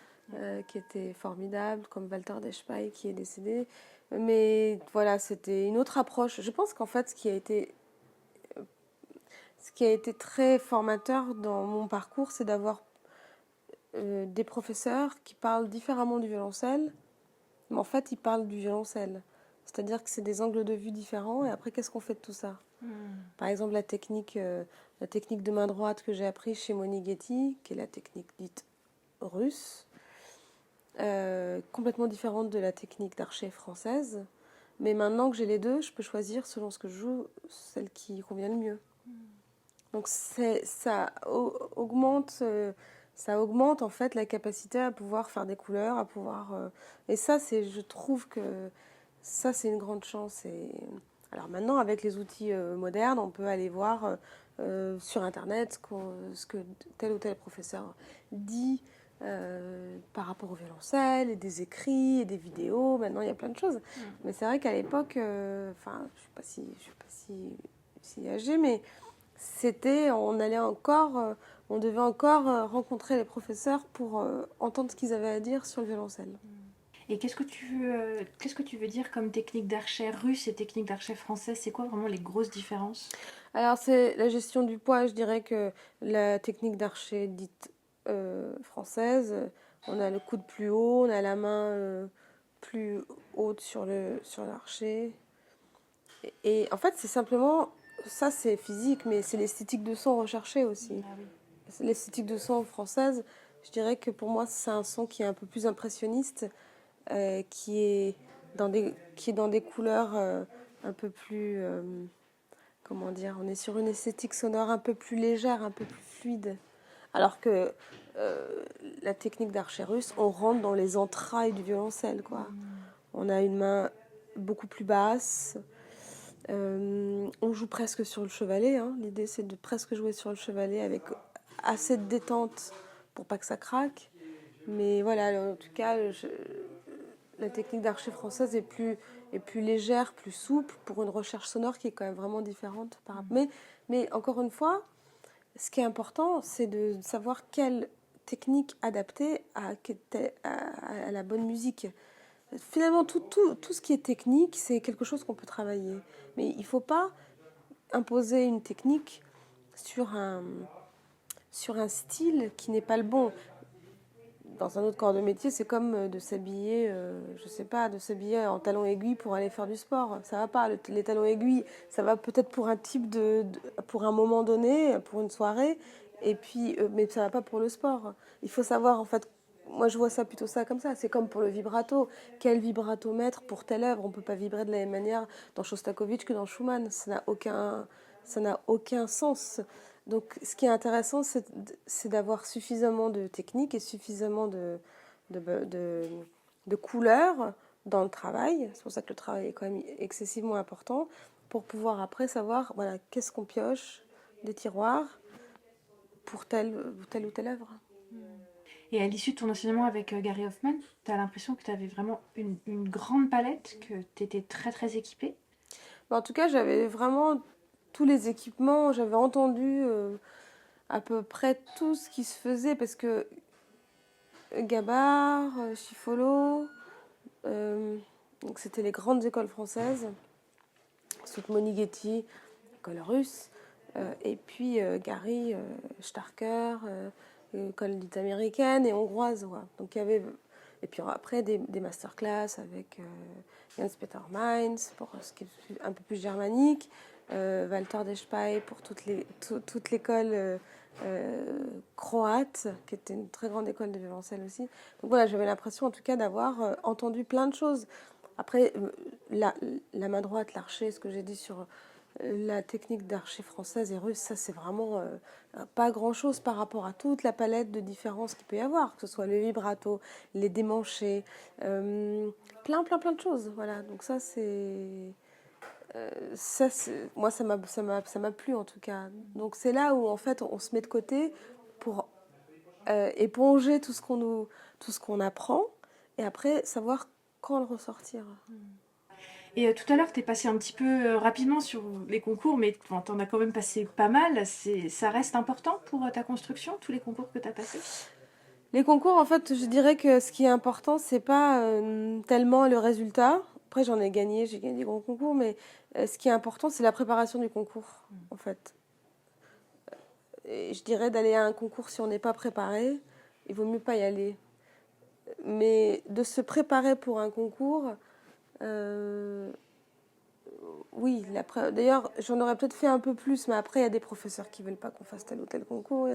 qui étaient formidables, comme Walter Deschpay qui est décédé. Mais voilà, c'était une autre approche. Je pense qu'en fait, ce qui a été très formateur dans mon parcours, c'est d'avoir des professeurs qui parlent différemment du violoncelle, mais en fait, ils parlent du violoncelle. C'est-à-dire que c'est des angles de vue différents, et après, qu'est-ce qu'on fait de tout ça? Par exemple, la technique de main droite que j'ai apprise chez Monighetti, qui est la technique dite russe, complètement différente de la technique d'archet française. Mais maintenant que j'ai les deux, je peux choisir selon ce que je joue, celle qui convient le mieux. Donc ça augmente en fait la capacité à pouvoir faire des couleurs, à pouvoir et ça je trouve que ça c'est une grande chance. Et alors maintenant avec les outils modernes, on peut aller voir sur internet ce que tel ou tel professeur dit par rapport au violoncelle, et des écrits et des vidéos. Maintenant il y a plein de choses. Mais c'est vrai qu'à l'époque, enfin je suis pas si âgée, mais on devait encore rencontrer les professeurs pour entendre ce qu'ils avaient à dire sur le violoncelle. Et qu'est-ce que tu veux dire comme technique d'archet russe et technique d'archet française? C'est quoi vraiment les grosses différences? Alors c'est la gestion du poids, je dirais que la technique d'archet dite française, on a le coude plus haut, on a la main plus haute sur l'archet. Et en fait c'est simplement, ça c'est physique, mais c'est l'esthétique de son recherché aussi. Ah oui. L'esthétique de son française, je dirais que pour moi c'est un son qui est un peu plus impressionniste, qui est dans des couleurs un peu plus, comment dire, on est sur une esthétique sonore un peu plus légère, un peu plus fluide. Alors que la technique d'archet russe, on rentre dans les entrailles du violoncelle, quoi. On a une main beaucoup plus basse. On joue presque sur le chevalet, hein. L'idée c'est de presque jouer sur le chevalet avec assez de détente pour pas que ça craque. Mais voilà, en tout cas, la technique d'archer française est plus légère, plus souple pour une recherche sonore qui est quand même vraiment différente. Mais encore une fois, ce qui est important, c'est de savoir quelle technique adapter à la bonne musique. Finalement, tout ce qui est technique, c'est quelque chose qu'on peut travailler. Mais il ne faut pas imposer une technique sur un style qui n'est pas le bon. Dans un autre corps de métier, c'est comme de s'habiller, je sais pas, de s'habiller en talons aiguilles pour aller faire du sport. Ça va pas. Les talons aiguilles, ça va peut-être pour un type pour un moment donné, pour une soirée, et puis, mais ça va pas pour le sport. Il faut savoir, en fait, moi je vois ça plutôt ça comme ça. C'est comme pour le vibrato. Quel vibrato mettre pour telle œuvre? On peut pas vibrer de la même manière dans Shostakovich que dans Schumann. Ça n'a aucun sens. Donc, ce qui est intéressant, c'est d'avoir suffisamment de techniques et suffisamment de couleurs dans le travail. C'est pour ça que le travail est quand même excessivement important pour pouvoir après savoir, voilà, qu'est-ce qu'on pioche des tiroirs pour telle ou telle œuvre. Et à l'issue de ton enseignement avec Gary Hoffman, tu as l'impression que tu avais vraiment une grande palette, que tu étais très très équipée? En tout cas, j'avais vraiment tous les équipements, j'avais entendu à peu près tout ce qui se faisait parce que Gabart, Schifolo, donc c'était les grandes écoles françaises, ensuite Monighetti, école russe, et puis Gary, Starker, école dite américaine et hongroise. Ouais. Donc il y avait, et puis après des masterclass avec Jens-Peter Mainz pour ce qui est un peu plus germanique, Walter Despay pour toute l'école croate, qui était une très grande école de violoncelle aussi. Donc voilà, j'avais l'impression en tout cas d'avoir entendu plein de choses. Après, la main droite, l'archer, ce que j'ai dit sur la technique d'archer française et russe, ça c'est vraiment pas grand-chose par rapport à toute la palette de différences qu'il peut y avoir, que ce soit le vibrato, les démanchés, plein de choses. Voilà, donc moi ça m'a plu en tout cas. Donc c'est là où en fait on se met de côté pour éponger tout ce qu'on apprend et après savoir quand le ressortir. Et tout à l'heure, tu es passé un petit peu rapidement sur les concours, mais tu en as quand même passé pas mal. Ça reste important pour ta construction, tous les concours que tu as passés? Les concours, en fait, je dirais que ce qui est important, c'est pas tellement le résultat. Après, j'ai gagné des gros concours, mais ce qui est important, c'est la préparation du concours, en fait. Et je dirais d'aller à un concours si on n'est pas préparé, il vaut mieux pas y aller. Mais de se préparer pour un concours, oui. D'ailleurs, j'en aurais peut-être fait un peu plus, mais après, il y a des professeurs qui veulent pas qu'on fasse tel ou tel concours.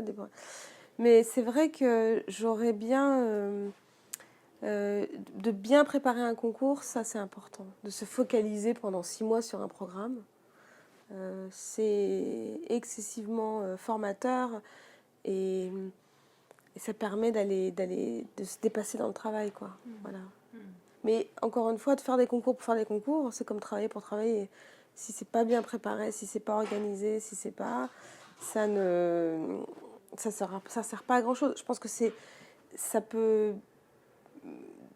Mais c'est vrai que j'aurais bien de bien préparer un concours, ça c'est important. De se focaliser pendant 6 mois sur un programme, c'est excessivement formateur et, ça permet de se dépasser dans le travail, quoi. Voilà. Mais encore une fois, de faire des concours pour faire des concours, c'est comme travailler pour travailler. Si c'est pas bien préparé, si c'est pas organisé, si c'est pas, ça sert pas à grand chose. Je pense que ça peut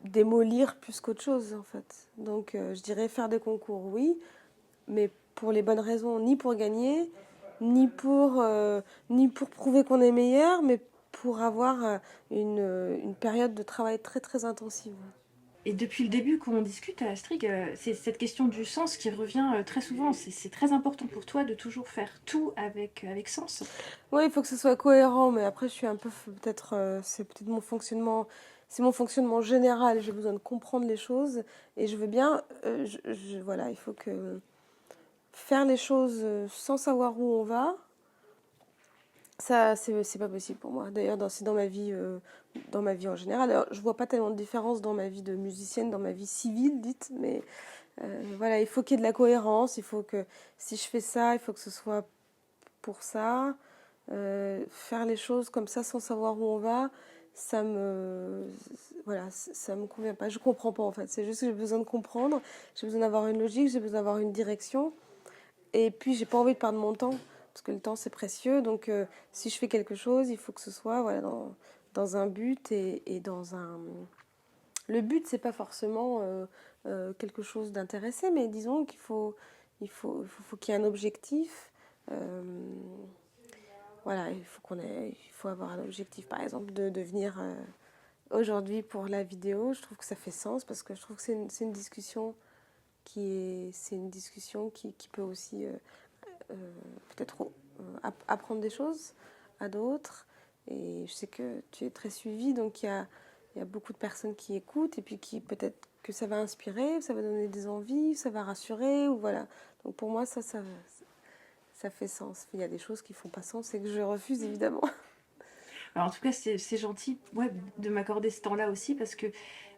démolir plus qu'autre chose en fait. Donc je dirais faire des concours, oui, mais pour les bonnes raisons, ni pour gagner, ni pour prouver qu'on est meilleur, mais pour avoir une période de travail très très intensive. Et depuis le début qu'on discute à Astrig, c'est cette question du sens qui revient très souvent. C'est très important pour toi de toujours faire tout avec sens. Oui, il faut que ce soit cohérent, mais après je suis un peu peut-être c'est peut-être mon fonctionnement. C'est mon fonctionnement général, j'ai besoin de comprendre les choses et je veux bien, voilà, il faut que faire les choses sans savoir où on va, ça c'est pas possible pour moi. D'ailleurs, c'est dans ma vie en général. Alors, je vois pas tellement de différence dans ma vie de musicienne, dans ma vie civile, dite, mais voilà, il faut qu'il y ait de la cohérence. Il faut que si je fais ça, il faut que ce soit pour ça. Faire les choses comme ça sans savoir où on va, ça me, voilà, ça me convient pas. Je comprends pas en fait. C'est juste que j'ai besoin de comprendre, j'ai besoin d'avoir une logique, j'ai besoin d'avoir une direction. Et puis j'ai pas envie de perdre mon temps parce que le temps c'est précieux. Donc si je fais quelque chose, il faut que ce soit voilà dans un but et dans un. Le but c'est pas forcément quelque chose d'intéressé, mais disons qu'il faut qu'il y ait un objectif. Euh, voilà, il faut avoir un objectif, par exemple, de venir aujourd'hui pour la vidéo. Je trouve que ça fait sens parce que je trouve que c'est une discussion c'est une discussion qui peut aussi peut-être apprendre des choses à d'autres. Et je sais que tu es très suivi, donc il y a beaucoup de personnes qui écoutent et puis qui peut-être que ça va inspirer, ça va donner des envies, ça va rassurer, ou voilà. Donc pour moi, ça fait sens. Il y a des choses qui font pas sens et que je refuse évidemment. Alors, en tout cas, c'est gentil, ouais, de m'accorder ce temps-là aussi parce que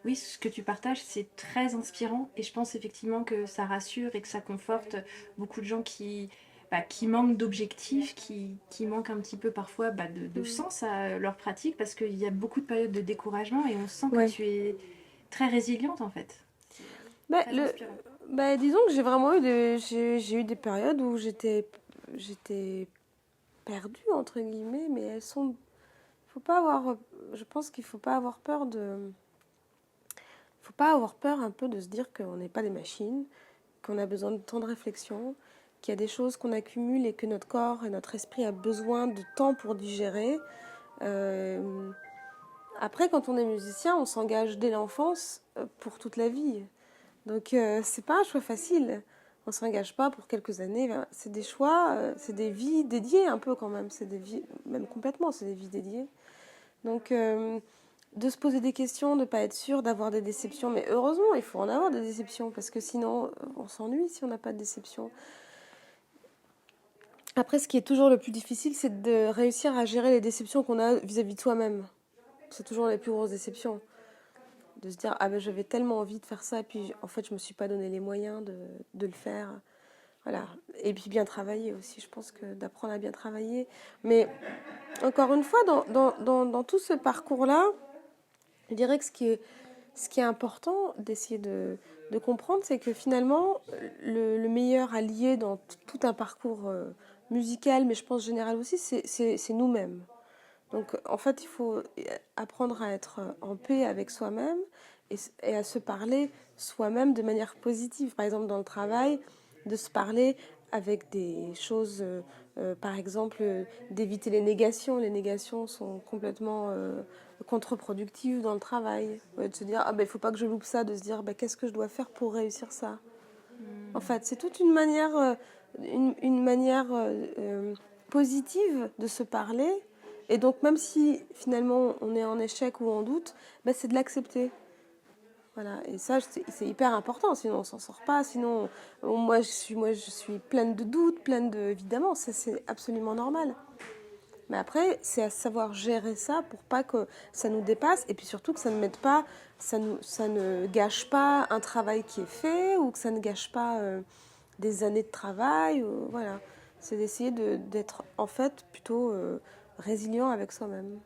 oui, ce que tu partages, c'est très inspirant et je pense effectivement que ça rassure et que ça conforte beaucoup de gens qui manquent d'objectifs, qui manquent un petit peu parfois de sens à leur pratique parce qu'il y a beaucoup de périodes de découragement et on sent que Ouais. tu es très résiliente en fait. Bah, Très inspirant. disons que j'ai vraiment j'ai eu des périodes où j'étais perdue entre guillemets, mais elles sont faut pas avoir je pense qu'il faut pas avoir peur un peu de se dire qu'on n'est pas des machines, qu'on a besoin de temps de réflexion, qu'il y a des choses qu'on accumule et que notre corps et notre esprit a besoin de temps pour digérer. Euh, Après, quand on est musicien, on s'engage dès l'enfance pour toute la vie. Donc, c'est pas un choix facile. On s'engage pas pour quelques années. C'est des choix, c'est des vies dédiées un peu quand même. C'est des vies, même complètement, c'est des vies dédiées. Donc, de se poser des questions, de ne pas être sûr, d'avoir des déceptions. Mais heureusement, il faut en avoir des déceptions parce que sinon, on s'ennuie si on n'a pas de déception. Après, ce qui est toujours le plus difficile, c'est de réussir à gérer les déceptions qu'on a vis-à-vis de soi-même. C'est toujours les plus grosses déceptions. De se dire, ah ben j'avais tellement envie de faire ça, et puis en fait, je me suis pas donné les moyens de le faire. Voilà. Et puis bien travailler aussi, je pense que d'apprendre à bien travailler. Mais encore une fois, dans tout ce parcours-là, je dirais que ce qui est important d'essayer de comprendre, c'est que finalement, le meilleur allié dans tout un parcours musical, mais je pense général aussi, c'est nous-mêmes. Donc en fait, il faut apprendre à être en paix avec soi-même et à se parler soi-même de manière positive. Par exemple, dans le travail, de se parler avec des choses, par exemple, d'éviter les négations. Les négations sont complètement contre-productives dans le travail. Ouais, de se dire, ah ben il faut pas que je loupe ça, de se dire, qu'est-ce que je dois faire pour réussir ça. En fait, c'est toute une manière, une manière positive de se parler. Et donc, même si finalement on est en échec ou en doute, c'est de l'accepter. Voilà. Et ça, c'est hyper important. Sinon, on s'en sort pas. Sinon, moi, je suis pleine de doutes, évidemment, ça c'est absolument normal. Mais après, c'est à savoir gérer ça pour pas que ça nous dépasse et puis surtout que ça ne mette pas, ça ne gâche pas un travail qui est fait ou que ça ne gâche pas des années de travail. Voilà. C'est d'essayer d'être en fait plutôt résilient avec soi-même.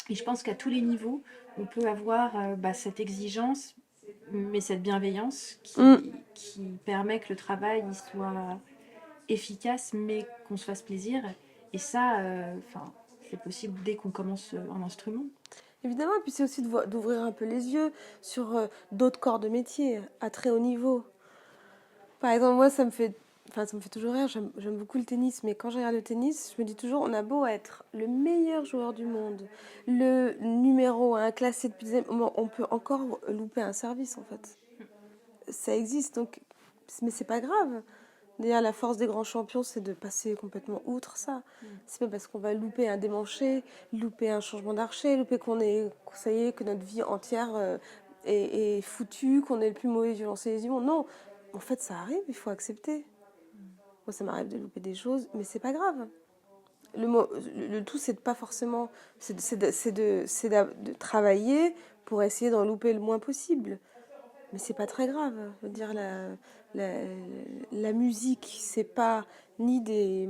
Et je pense qu'à tous les niveaux, on peut avoir cette exigence, mais cette bienveillance Mm. qui permet que le travail il soit efficace, mais qu'on se fasse plaisir. Et ça, c'est possible dès qu'on commence un instrument. Évidemment, et puis c'est aussi d'ouvrir un peu les yeux sur d'autres corps de métier à très haut niveau. Par exemple, moi, ça me fait toujours rire. J'aime beaucoup le tennis, mais quand je regarde le tennis, je me dis toujours, on a beau être le meilleur joueur du monde, le numéro un, classé depuis des années, on peut encore louper un service en fait. Ça existe, donc, mais c'est pas grave. D'ailleurs, la force des grands champions, c'est de passer complètement outre ça. C'est pas parce qu'on va louper un démanché, louper un changement d'archer, ça y est, que notre vie entière est foutue, qu'on est le plus mauvais violoncelliste du monde. Non, en fait, ça arrive, il faut accepter. Moi, ça m'arrive de louper des choses, mais c'est pas grave. Le tout, c'est de pas forcément, de travailler pour essayer d'en louper le moins possible. Mais c'est pas très grave. Je veux dire, la, la musique, c'est pas ni des.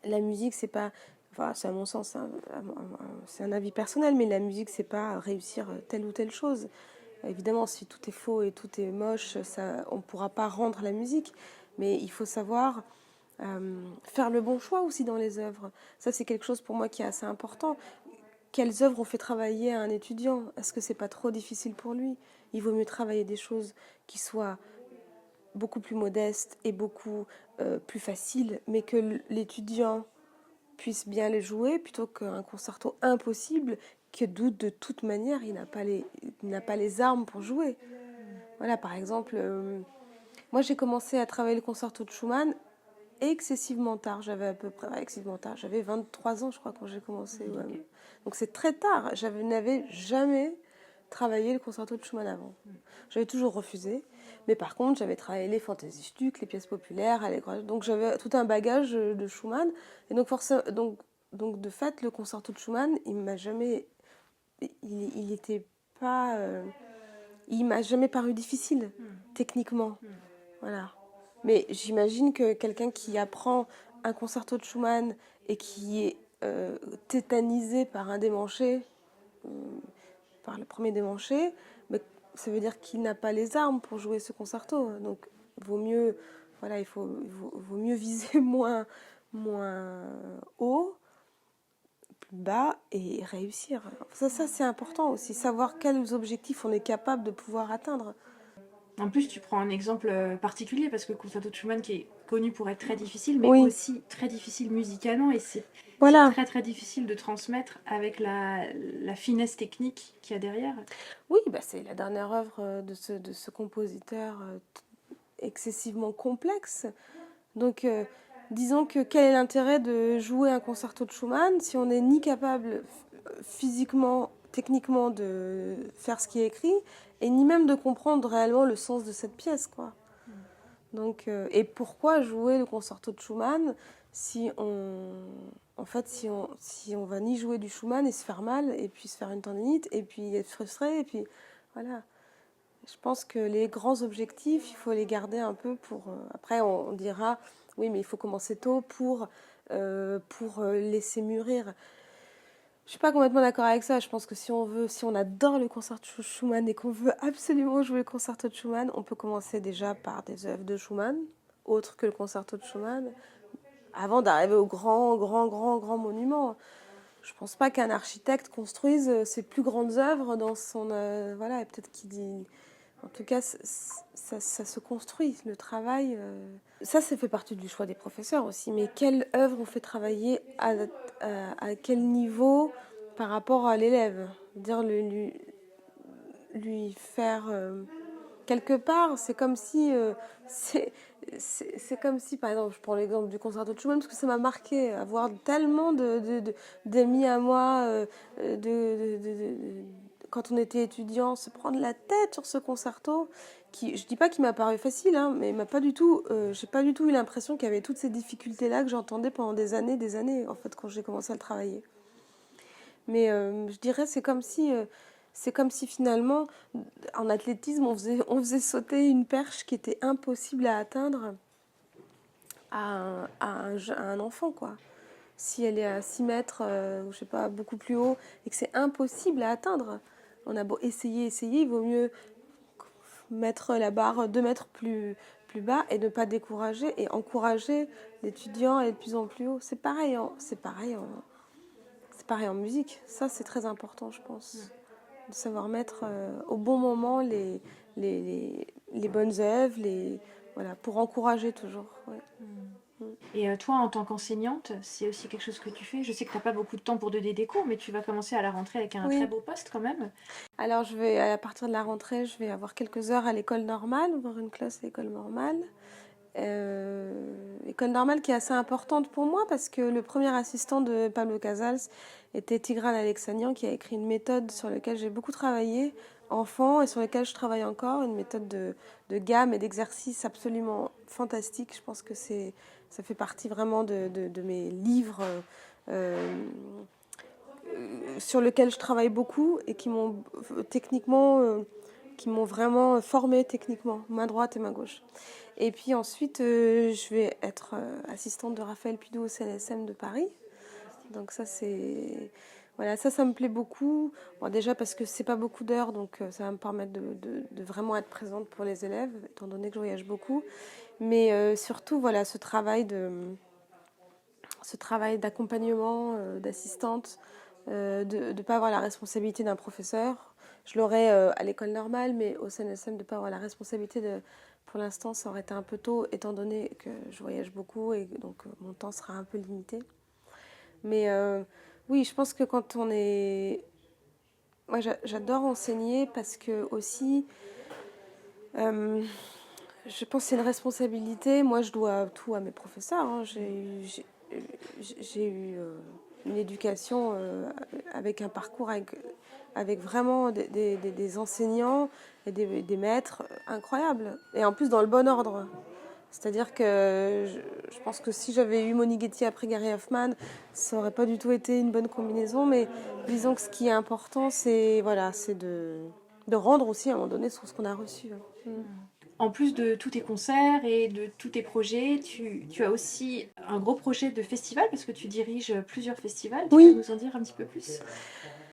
La musique, c'est pas enfin c'est à mon sens, c'est un avis personnel, mais la musique c'est pas réussir telle ou telle chose. Évidemment, si tout est faux et tout est moche, ça, on ne pourra pas rendre la musique, mais il faut savoir faire le bon choix aussi dans les œuvres. Ça, c'est quelque chose pour moi qui est assez important. Quelles œuvres on fait travailler à un étudiant? Est-ce que c'est pas trop difficile pour lui? Il vaut mieux travailler des choses qui soient beaucoup plus modestes et beaucoup plus faciles, mais que l'étudiant puisse bien les jouer plutôt qu'un concerto impossible que de toute manière il n'a pas les armes pour jouer. Voilà, par exemple, moi j'ai commencé à travailler le concerto de Schumann excessivement tard. J'avais à peu près excessivement tard. J'avais 23 ans, je crois, quand j'ai commencé. Ouais. Okay. Donc c'est très tard. Je n'avais jamais travaillé le concerto de Schumann avant. J'avais toujours refusé. Mais par contre, j'avais travaillé les Fantasiestuck, les pièces populaires, donc j'avais tout un bagage de Schumann. Et donc forcément, donc de fait, le concerto de Schumann, il m'a jamais, il était pas, il m'a jamais paru difficile techniquement. Voilà. Mais j'imagine que quelqu'un qui apprend un concerto de Schumann et qui est tétanisé par un démanché, par le premier démanché, mais ça veut dire qu'il n'a pas les armes pour jouer ce concerto. Donc, vaut mieux, voilà, il vaut mieux viser moins haut, plus bas et réussir. Ça c'est important aussi, savoir quels objectifs on est capable de pouvoir atteindre. En plus, tu prends un exemple particulier parce que le concerto de Schumann qui est connu pour être très difficile, mais oui, aussi très difficile musicalement et c'est très très difficile de transmettre avec la finesse technique qu'il y a derrière. Oui, bah c'est la dernière œuvre de ce compositeur excessivement complexe. Donc, disons que quel est l'intérêt de jouer un concerto de Schumann si on n'est ni capable physiquement, techniquement de faire ce qui est écrit et ni même de comprendre réellement le sens de cette pièce, quoi. Donc, et pourquoi jouer le concerto de Schumann si on va ni jouer du Schumann et se faire mal et puis se faire une tendinite et puis être frustré et puis voilà. Je pense que les grands objectifs, il faut les garder un peu pour... après, on dira, oui, mais il faut commencer tôt pour laisser mûrir. Je suis pas complètement d'accord avec ça. Je pense que si on adore le concerto de Schumann et qu'on veut absolument jouer le concerto de Schumann, on peut commencer déjà par des œuvres de Schumann, autres que le concerto de Schumann, avant d'arriver au grand monument. Je pense pas qu'un architecte construise ses plus grandes œuvres dans son... voilà, et peut-être qu'il dit... En tout cas, ça se construit, le travail. Ça fait partie du choix des professeurs aussi. Mais quelle œuvre on fait travailler à quel niveau par rapport à l'élève? Dire lui faire quelque part, c'est comme si c'est comme si, par exemple, je prends l'exemple du concerto de Schumann parce que ça m'a marqué, avoir tellement d'amis à moi quand on était étudiant, se prendre la tête sur ce concerto, qui, je dis pas qu'il m'a paru facile, hein, mais m'a pas du tout, j'ai pas du tout eu l'impression qu'il y avait toutes ces difficultés-là que j'entendais pendant des années, en fait, quand j'ai commencé à le travailler. Mais je dirais, c'est comme si finalement, en athlétisme, on faisait sauter une perche qui était impossible à atteindre à un enfant, quoi. Si elle est à 6 mètres, je sais pas, beaucoup plus haut, et que c'est impossible à atteindre. On a beau essayer, il vaut mieux mettre la barre 2 mètres plus bas et ne pas décourager et encourager l'étudiant à aller de plus en plus haut. C'est pareil en musique. Ça, c'est très important, je pense. De savoir mettre au bon moment les bonnes œuvres, voilà, pour encourager toujours. Ouais. Et toi, en tant qu'enseignante, c'est aussi quelque chose que tu fais? Je sais que tu n'as pas beaucoup de temps pour donner des cours, mais tu vas commencer à la rentrée avec un très beau poste quand même. Alors, à partir de la rentrée, je vais avoir quelques heures à l'école normale, avoir une classe à l'école normale. École normale qui est assez importante pour moi parce que le premier assistant de Pablo Casals était Tigran Alexanian qui a écrit une méthode sur laquelle j'ai beaucoup travaillé enfant et sur laquelle je travaille encore, une méthode de gamme et d'exercice absolument fantastique. Je pense que ça fait partie vraiment de mes livres sur lesquels je travaille beaucoup et qui m'ont qui m'ont vraiment formée techniquement, main droite et main gauche. Et puis ensuite, je vais être assistante de Raphaël Pudou au CNSM de Paris. Donc ça, voilà, ça me plaît beaucoup. Bon, déjà parce que c'est pas beaucoup d'heures, donc ça va me permettre de vraiment être présente pour les élèves, étant donné que je voyage beaucoup. Mais surtout, voilà, ce travail d'accompagnement, d'assistante, de ne pas avoir la responsabilité d'un professeur. Je l'aurais à l'école normale, mais au CNSM, de ne pas avoir la responsabilité Pour l'instant, ça aurait été un peu tôt, étant donné que je voyage beaucoup et donc mon temps sera un peu limité. Mais oui, je pense que quand on est... Moi, j'adore enseigner parce que aussi, euh, je pense que c'est une responsabilité. Moi, je dois tout à mes professeurs. Hein. J'ai eu une éducation avec un parcours avec vraiment des enseignants et des maîtres incroyables. Et en plus, dans le bon ordre. C'est-à-dire que je pense que si j'avais eu Monighetti après Gary Hoffman, ça n'aurait pas du tout été une bonne combinaison. Mais disons que ce qui est important, c'est voilà, c'est de rendre aussi à un moment donné ce qu'on a reçu. Hein. En plus de tous tes concerts et de tous tes projets, tu as aussi un gros projet de festival parce que tu diriges plusieurs festivals. Tu peux nous en dire un petit peu plus?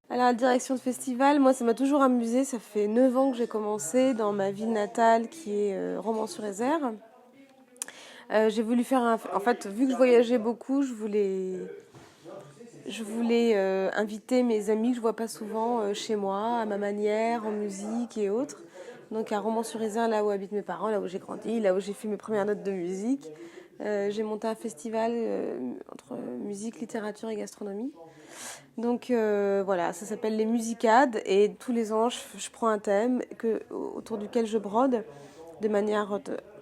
Alors, la direction de festival, moi, ça m'a toujours amusée. Ça fait 9 ans que j'ai commencé dans ma ville natale qui est Romans-sur-Isère. J'ai voulu faire En fait, vu que je voyageais beaucoup, je voulais inviter mes amis que je vois pas souvent chez moi, à ma manière, en musique et autres. Donc à Romans-sur-Isère, là où habitent mes parents, là où j'ai grandi, là où j'ai fait mes premières notes de musique. J'ai monté un festival entre musique, littérature et gastronomie. Donc voilà, ça s'appelle les Musicades et tous les ans je prends un thème autour duquel je brode de manière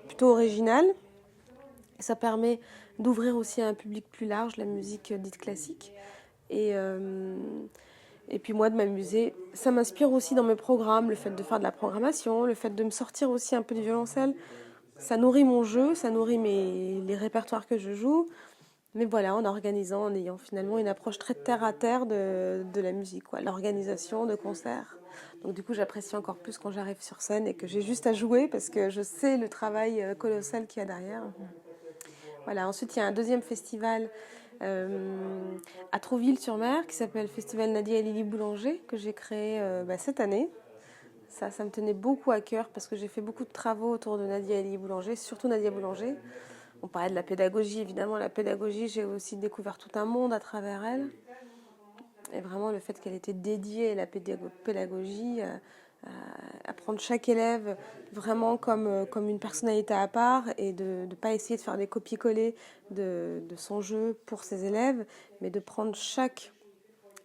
plutôt originale. Et ça permet d'ouvrir aussi à un public plus large la musique dite classique. Et puis moi de m'amuser. Ça m'inspire aussi dans mes programmes, le fait de faire de la programmation, le fait de me sortir aussi un peu du violoncelle. Ça nourrit mon jeu, ça nourrit les répertoires que je joue. Mais voilà, en organisant, en ayant finalement une approche très terre à terre de la musique, quoi, l'organisation de concerts. Donc du coup, j'apprécie encore plus quand j'arrive sur scène et que j'ai juste à jouer parce que je sais le travail colossal qu'il y a derrière. Voilà. Ensuite, il y a un deuxième festival à Trouville-sur-Mer qui s'appelle Festival Nadia et Lily Boulanger que j'ai créé cette année. Ça me tenait beaucoup à cœur parce que j'ai fait beaucoup de travaux autour de Nadia et Lily Boulanger, surtout Nadia Boulanger. On parlait de la pédagogie, évidemment. La pédagogie, j'ai aussi découvert tout un monde à travers elle. Et vraiment, le fait qu'elle était dédiée à la pédagogie, à prendre chaque élève vraiment comme une personnalité à part et de ne pas essayer de faire des copier-coller de son jeu pour ses élèves, mais de prendre chaque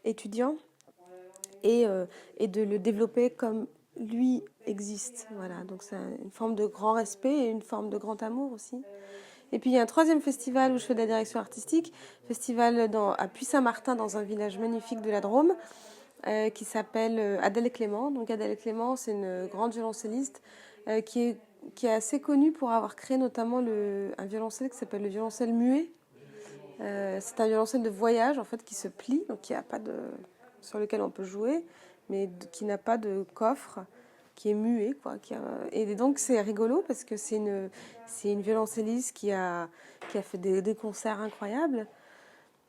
étudiant et de le développer comme lui existe. Voilà, donc c'est une forme de grand respect et une forme de grand amour aussi. Et puis il y a un troisième festival où je fais de la direction artistique, festival à Puy-Saint-Martin, dans un village magnifique de la Drôme, qui s'appelle Adèle Clément. Donc Adèle Clément, c'est une grande violoncelliste qui est assez connue pour avoir créé notamment un violoncelle qui s'appelle le violoncelle muet. C'est un violoncelle de voyage en fait qui se plie, donc qui a pas sur lequel on peut jouer, mais qui n'a pas de coffre, qui est muet, quoi. Et donc c'est rigolo parce que c'est une violoncelliste qui a fait des concerts incroyables,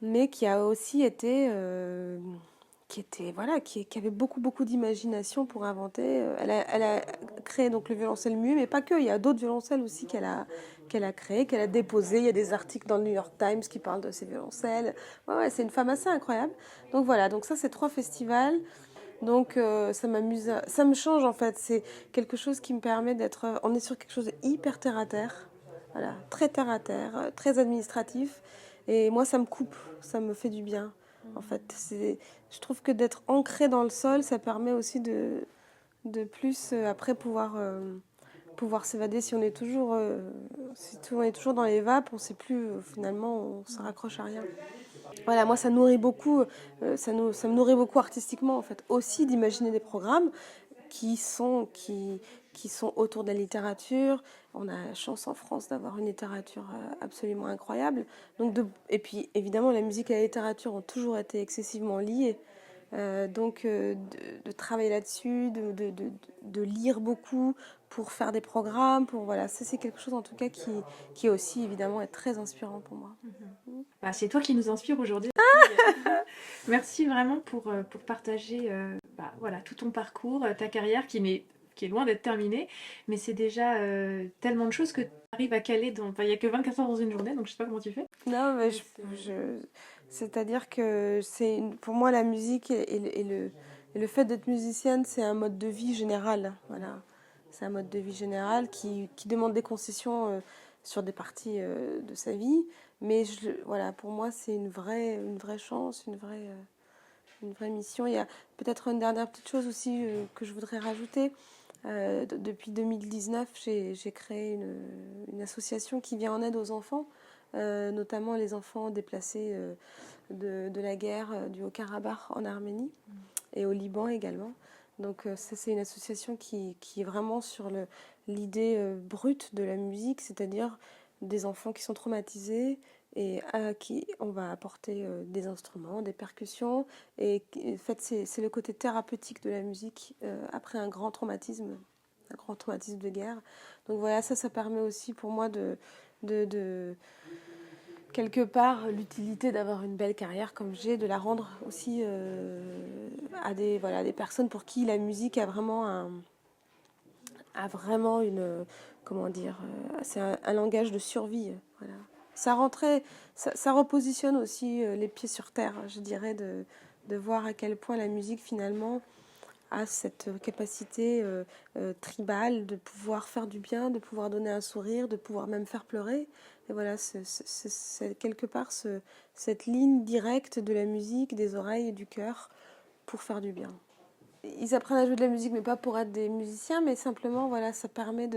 mais qui a aussi été qui avait beaucoup d'imagination pour inventer. Elle a créé donc le violoncelle muet, mais pas que. Il y a d'autres violoncelles aussi qu'elle a créé, qu'elle a déposé. Il y a des articles dans le New York Times qui parlent de ces violoncelles. Ouais, c'est une femme assez incroyable. Donc voilà, donc ça c'est 3 festivals. Donc ça m'amuse, ça me change en fait. C'est quelque chose qui me permet d'être. On est sur quelque chose de hyper terre à terre, voilà, très terre à terre, très administratif. Et moi ça me coupe, ça me fait du bien. En fait, je trouve que d'être ancré dans le sol, ça permet aussi de plus après pouvoir s'évader. Si on est toujours dans les vapes, on ne sait plus finalement, on se raccroche à rien. Voilà, moi ça nourrit beaucoup, ça me nourrit beaucoup artistiquement en fait, aussi d'imaginer des programmes qui sont autour de la littérature. On a la chance en France d'avoir une littérature absolument incroyable. Et puis évidemment la musique et la littérature ont toujours été excessivement liées. De travailler là-dessus, de lire beaucoup pour faire des programmes, voilà, ça c'est quelque chose en tout cas qui aussi évidemment est très inspirant pour moi. Bah, c'est toi qui nous inspire aujourd'hui. Merci vraiment pour partager voilà, tout ton parcours, ta carrière qui est loin d'être terminée, mais c'est déjà tellement de choses que tu arrives à caler dans... Enfin, il n'y a que 24 heures dans une journée, donc je sais pas comment tu fais. Non, mais Mais c'est-à-dire que pour moi, la musique et le fait d'être musicienne, c'est un mode de vie général. Voilà. C'est un mode de vie général qui demande des concessions sur des parties de sa vie. Mais voilà, pour moi, c'est une vraie chance, une vraie mission. Il y a peut-être une dernière petite chose aussi que je voudrais rajouter. Depuis 2019, j'ai créé une association qui vient en aide aux enfants, notamment les enfants déplacés de la guerre du Haut-Karabakh en Arménie et au Liban également. Donc ça, c'est une association qui est vraiment sur l'idée brute de la musique, c'est-à-dire des enfants qui sont traumatisés et à qui on va apporter des instruments, des percussions. Et en fait, c'est le côté thérapeutique de la musique après un grand traumatisme de guerre. Donc voilà, ça permet aussi pour moi de quelque part l'utilité d'avoir une belle carrière comme j'ai, de la rendre aussi à des personnes pour qui la musique a vraiment une, comment dire, c'est un langage de survie. Voilà. Ça repositionne aussi les pieds sur terre, je dirais, de voir à quel point la musique finalement a cette capacité tribale de pouvoir faire du bien, de pouvoir donner un sourire, de pouvoir même faire pleurer. Et voilà, c'est quelque part cette ligne directe de la musique, des oreilles et du cœur pour faire du bien. Ils apprennent à jouer de la musique, mais pas pour être des musiciens, mais simplement, voilà, ça permet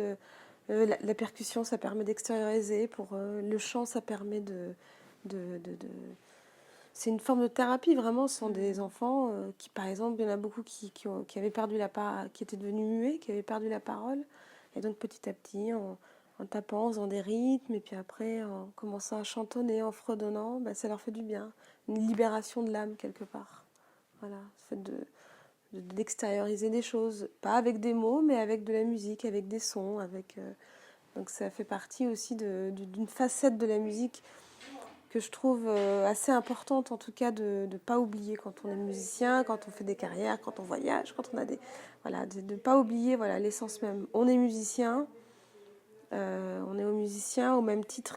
la percussion, ça permet d'extérioriser. Pour le chant, ça permet de c'est une forme de thérapie, vraiment. Ce sont des enfants qui, par exemple, il y en a beaucoup qui avaient perdu qui étaient devenus muets, qui avaient perdu la parole. Et donc, petit à petit, en tapant, en faisant des rythmes, et puis après, en commençant à chantonner, en fredonnant, bah, ça leur fait du bien. Une libération de l'âme, quelque part. Voilà, le fait d'extérioriser des choses, pas avec des mots, mais avec de la musique, avec des sons, donc ça fait partie aussi d'une facette de la musique que je trouve assez importante, en tout cas de ne pas oublier quand on est musicien, quand on fait des carrières, quand on voyage, quand on a des... Voilà, de ne pas oublier voilà, l'essence même. On est musicien, on est au musicien au même titre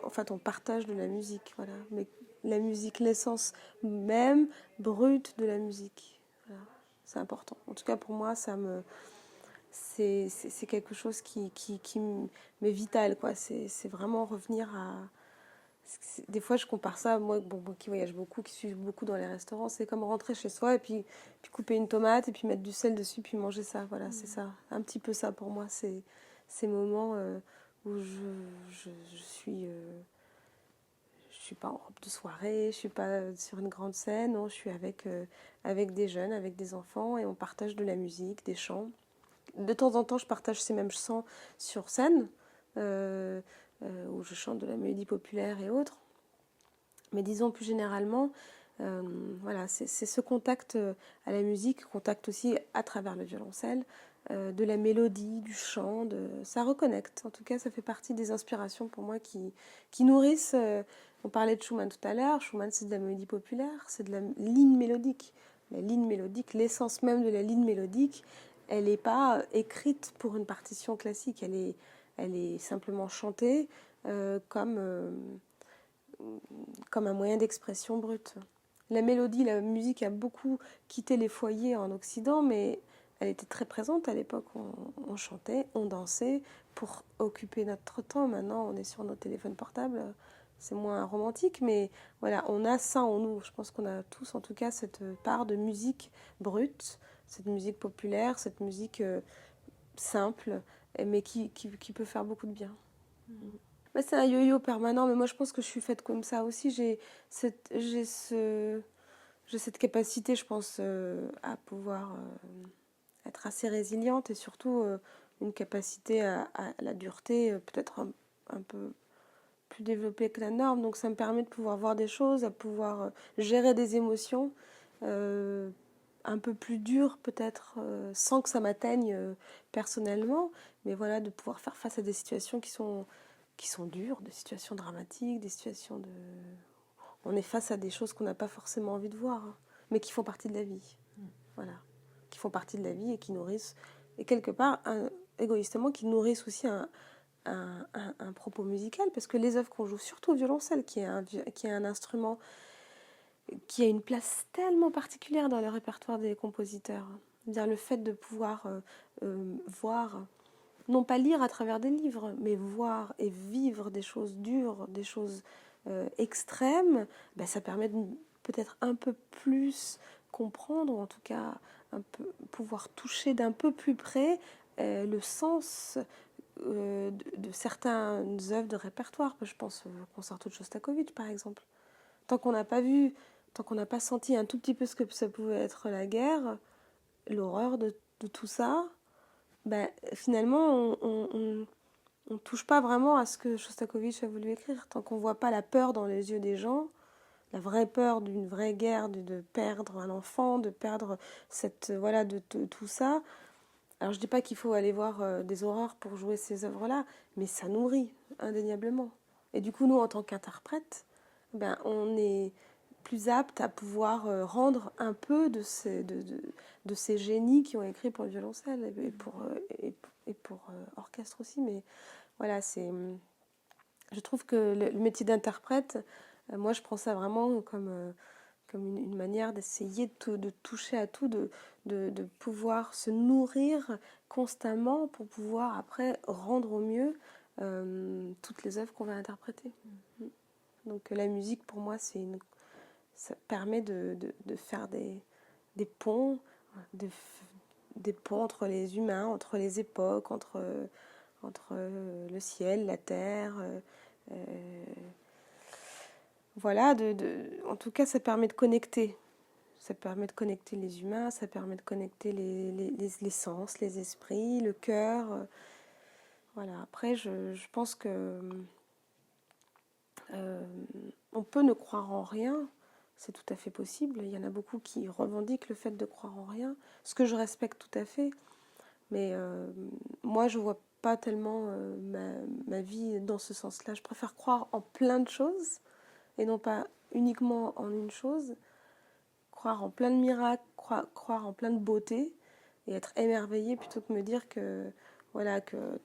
en fait, on partage de la musique, voilà. Mais la musique, l'essence même brute de la musique, voilà. C'est important. En tout cas, pour moi, c'est quelque chose qui m'est vital, quoi. C'est vraiment revenir à... Des fois, je compare ça, moi qui voyage beaucoup, qui suis beaucoup dans les restaurants, c'est comme rentrer chez soi et puis couper une tomate et puis mettre du sel dessus puis manger ça. Voilà, c'est ça. Un petit peu ça pour moi, c'est ces moments où je suis pas en robe de soirée, je suis pas sur une grande scène, non, je suis avec des jeunes, avec des enfants et on partage de la musique, des chants. De temps en temps, je partage ces mêmes chants sur scène, où je chante de la mélodie populaire et autres. Mais disons plus généralement, voilà, c'est ce contact à la musique, contact aussi à travers le violoncelle, de la mélodie, du chant, ça reconnecte. En tout cas, ça fait partie des inspirations pour moi qui nourrissent. On parlait de Schumann tout à l'heure. Schumann, c'est de la mélodie populaire, c'est de la ligne mélodique. La ligne mélodique, l'essence même de la ligne mélodique, elle n'est pas écrite pour une partition classique. Elle est simplement chantée comme un moyen d'expression brute. La mélodie, la musique a beaucoup quitté les foyers en Occident, mais elle était très présente à l'époque. On chantait, on dansait pour occuper notre temps. Maintenant, on est sur nos téléphones portables. C'est moins romantique, mais voilà, on a ça en nous. Je pense qu'on a tous, en tout cas, cette part de musique brute, cette musique populaire, cette musique simple, mais qui peut faire beaucoup de bien. Bah, c'est un yo-yo permanent, mais moi je pense que je suis faite comme ça aussi. J'ai cette capacité, je pense, à pouvoir être assez résiliente et surtout une capacité à la dureté peut-être un peu plus développée que la norme. Donc ça me permet de pouvoir voir des choses, à pouvoir gérer des émotions un peu plus dures peut-être, sans que ça m'atteigne personnellement, mais voilà, de pouvoir faire face à des situations qui sont dures, des situations dramatiques, des situations de... On est face à des choses qu'on n'a pas forcément envie de voir, hein, mais qui font partie de la vie. Voilà. Qui font partie de la vie et qui nourrissent, et quelque part, égoïstement, qui nourrissent aussi un propos musical, parce que les œuvres qu'on joue, surtout au violoncelle, qui est un instrument qui a une place tellement particulière dans le répertoire des compositeurs. C'est-à-dire le fait de pouvoir voir, non pas lire à travers des livres, mais voir et vivre des choses dures, des choses extrêmes, ben ça permet de peut-être un peu plus comprendre, ou en tout cas un peu, pouvoir toucher d'un peu plus près le sens de certaines œuvres de répertoire. Je pense au concerto de Shostakovich, par exemple. Tant qu'on n'a pas vu, tant qu'on n'a pas senti un tout petit peu ce que ça pouvait être la guerre, l'horreur de tout ça, ben, finalement, on touche pas vraiment à ce que Shostakovich a voulu écrire. Tant qu'on voit pas la peur dans les yeux des gens, la vraie peur d'une vraie guerre, de perdre un enfant, de perdre cette voilà de tout ça. Alors je dis pas qu'il faut aller voir des horreurs pour jouer ces œuvres-là, mais ça nourrit indéniablement. Et du coup, nous, en tant qu'interprètes, ben, on est plus apte à pouvoir rendre un peu de ces génies qui ont écrit pour le violoncelle et pour orchestre aussi. Mais voilà, je trouve que le métier d'interprète, moi je prends ça vraiment comme une manière d'essayer de toucher à tout, de pouvoir se nourrir constamment pour pouvoir après rendre au mieux toutes les œuvres qu'on va interpréter. Donc la musique pour moi ça permet de faire des ponts, des ponts entre les humains, entre les époques, entre le ciel, la terre. Voilà, en tout cas, ça permet de connecter. Ça permet de connecter les humains, ça permet de connecter les sens, les esprits, le cœur. Voilà, après, je pense que on peut ne croire en rien, c'est tout à fait possible. Il y en a beaucoup qui revendiquent le fait de croire en rien, ce que je respecte tout à fait. Mais moi, je vois pas tellement ma vie dans ce sens-là. Je préfère croire en plein de choses et non pas uniquement en une chose. Croire en plein de miracles, croire en plein de beauté et être émerveillé plutôt que me dire que voilà que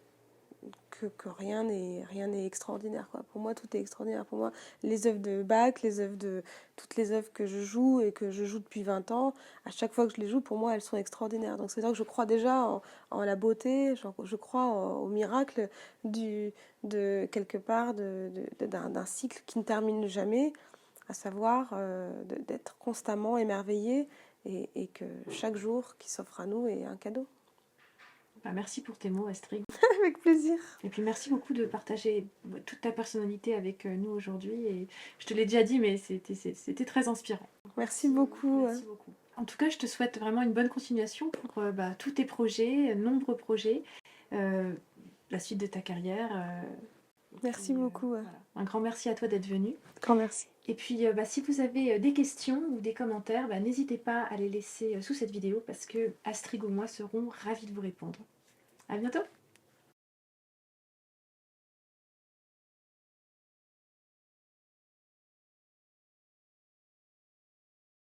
rien n'est extraordinaire, quoi. Pour moi, tout est extraordinaire. Pour moi, les œuvres de Bach, toutes les œuvres que je joue et que je joue depuis 20 ans, à chaque fois que je les joue, pour moi, elles sont extraordinaires. Donc, c'est-à-dire que je crois déjà en la beauté, je crois au miracle quelque part d'un cycle qui ne termine jamais, à savoir d'être constamment émerveillé et que chaque jour qui s'offre à nous est un cadeau. Bah, merci pour tes mots, Astrid. Avec plaisir. Et puis merci beaucoup de partager toute ta personnalité avec nous aujourd'hui. Et je te l'ai déjà dit, mais c'était très inspirant. Merci beaucoup. Merci beaucoup. En tout cas, je te souhaite vraiment une bonne continuation pour tous tes projets, nombreux projets, la suite de ta carrière. Merci beaucoup. Voilà. Un grand merci à toi d'être venu. Grand merci. Et puis, si vous avez des questions ou des commentaires, n'hésitez pas à les laisser sous cette vidéo parce que Astrid ou moi serons ravis de vous répondre. À bientôt!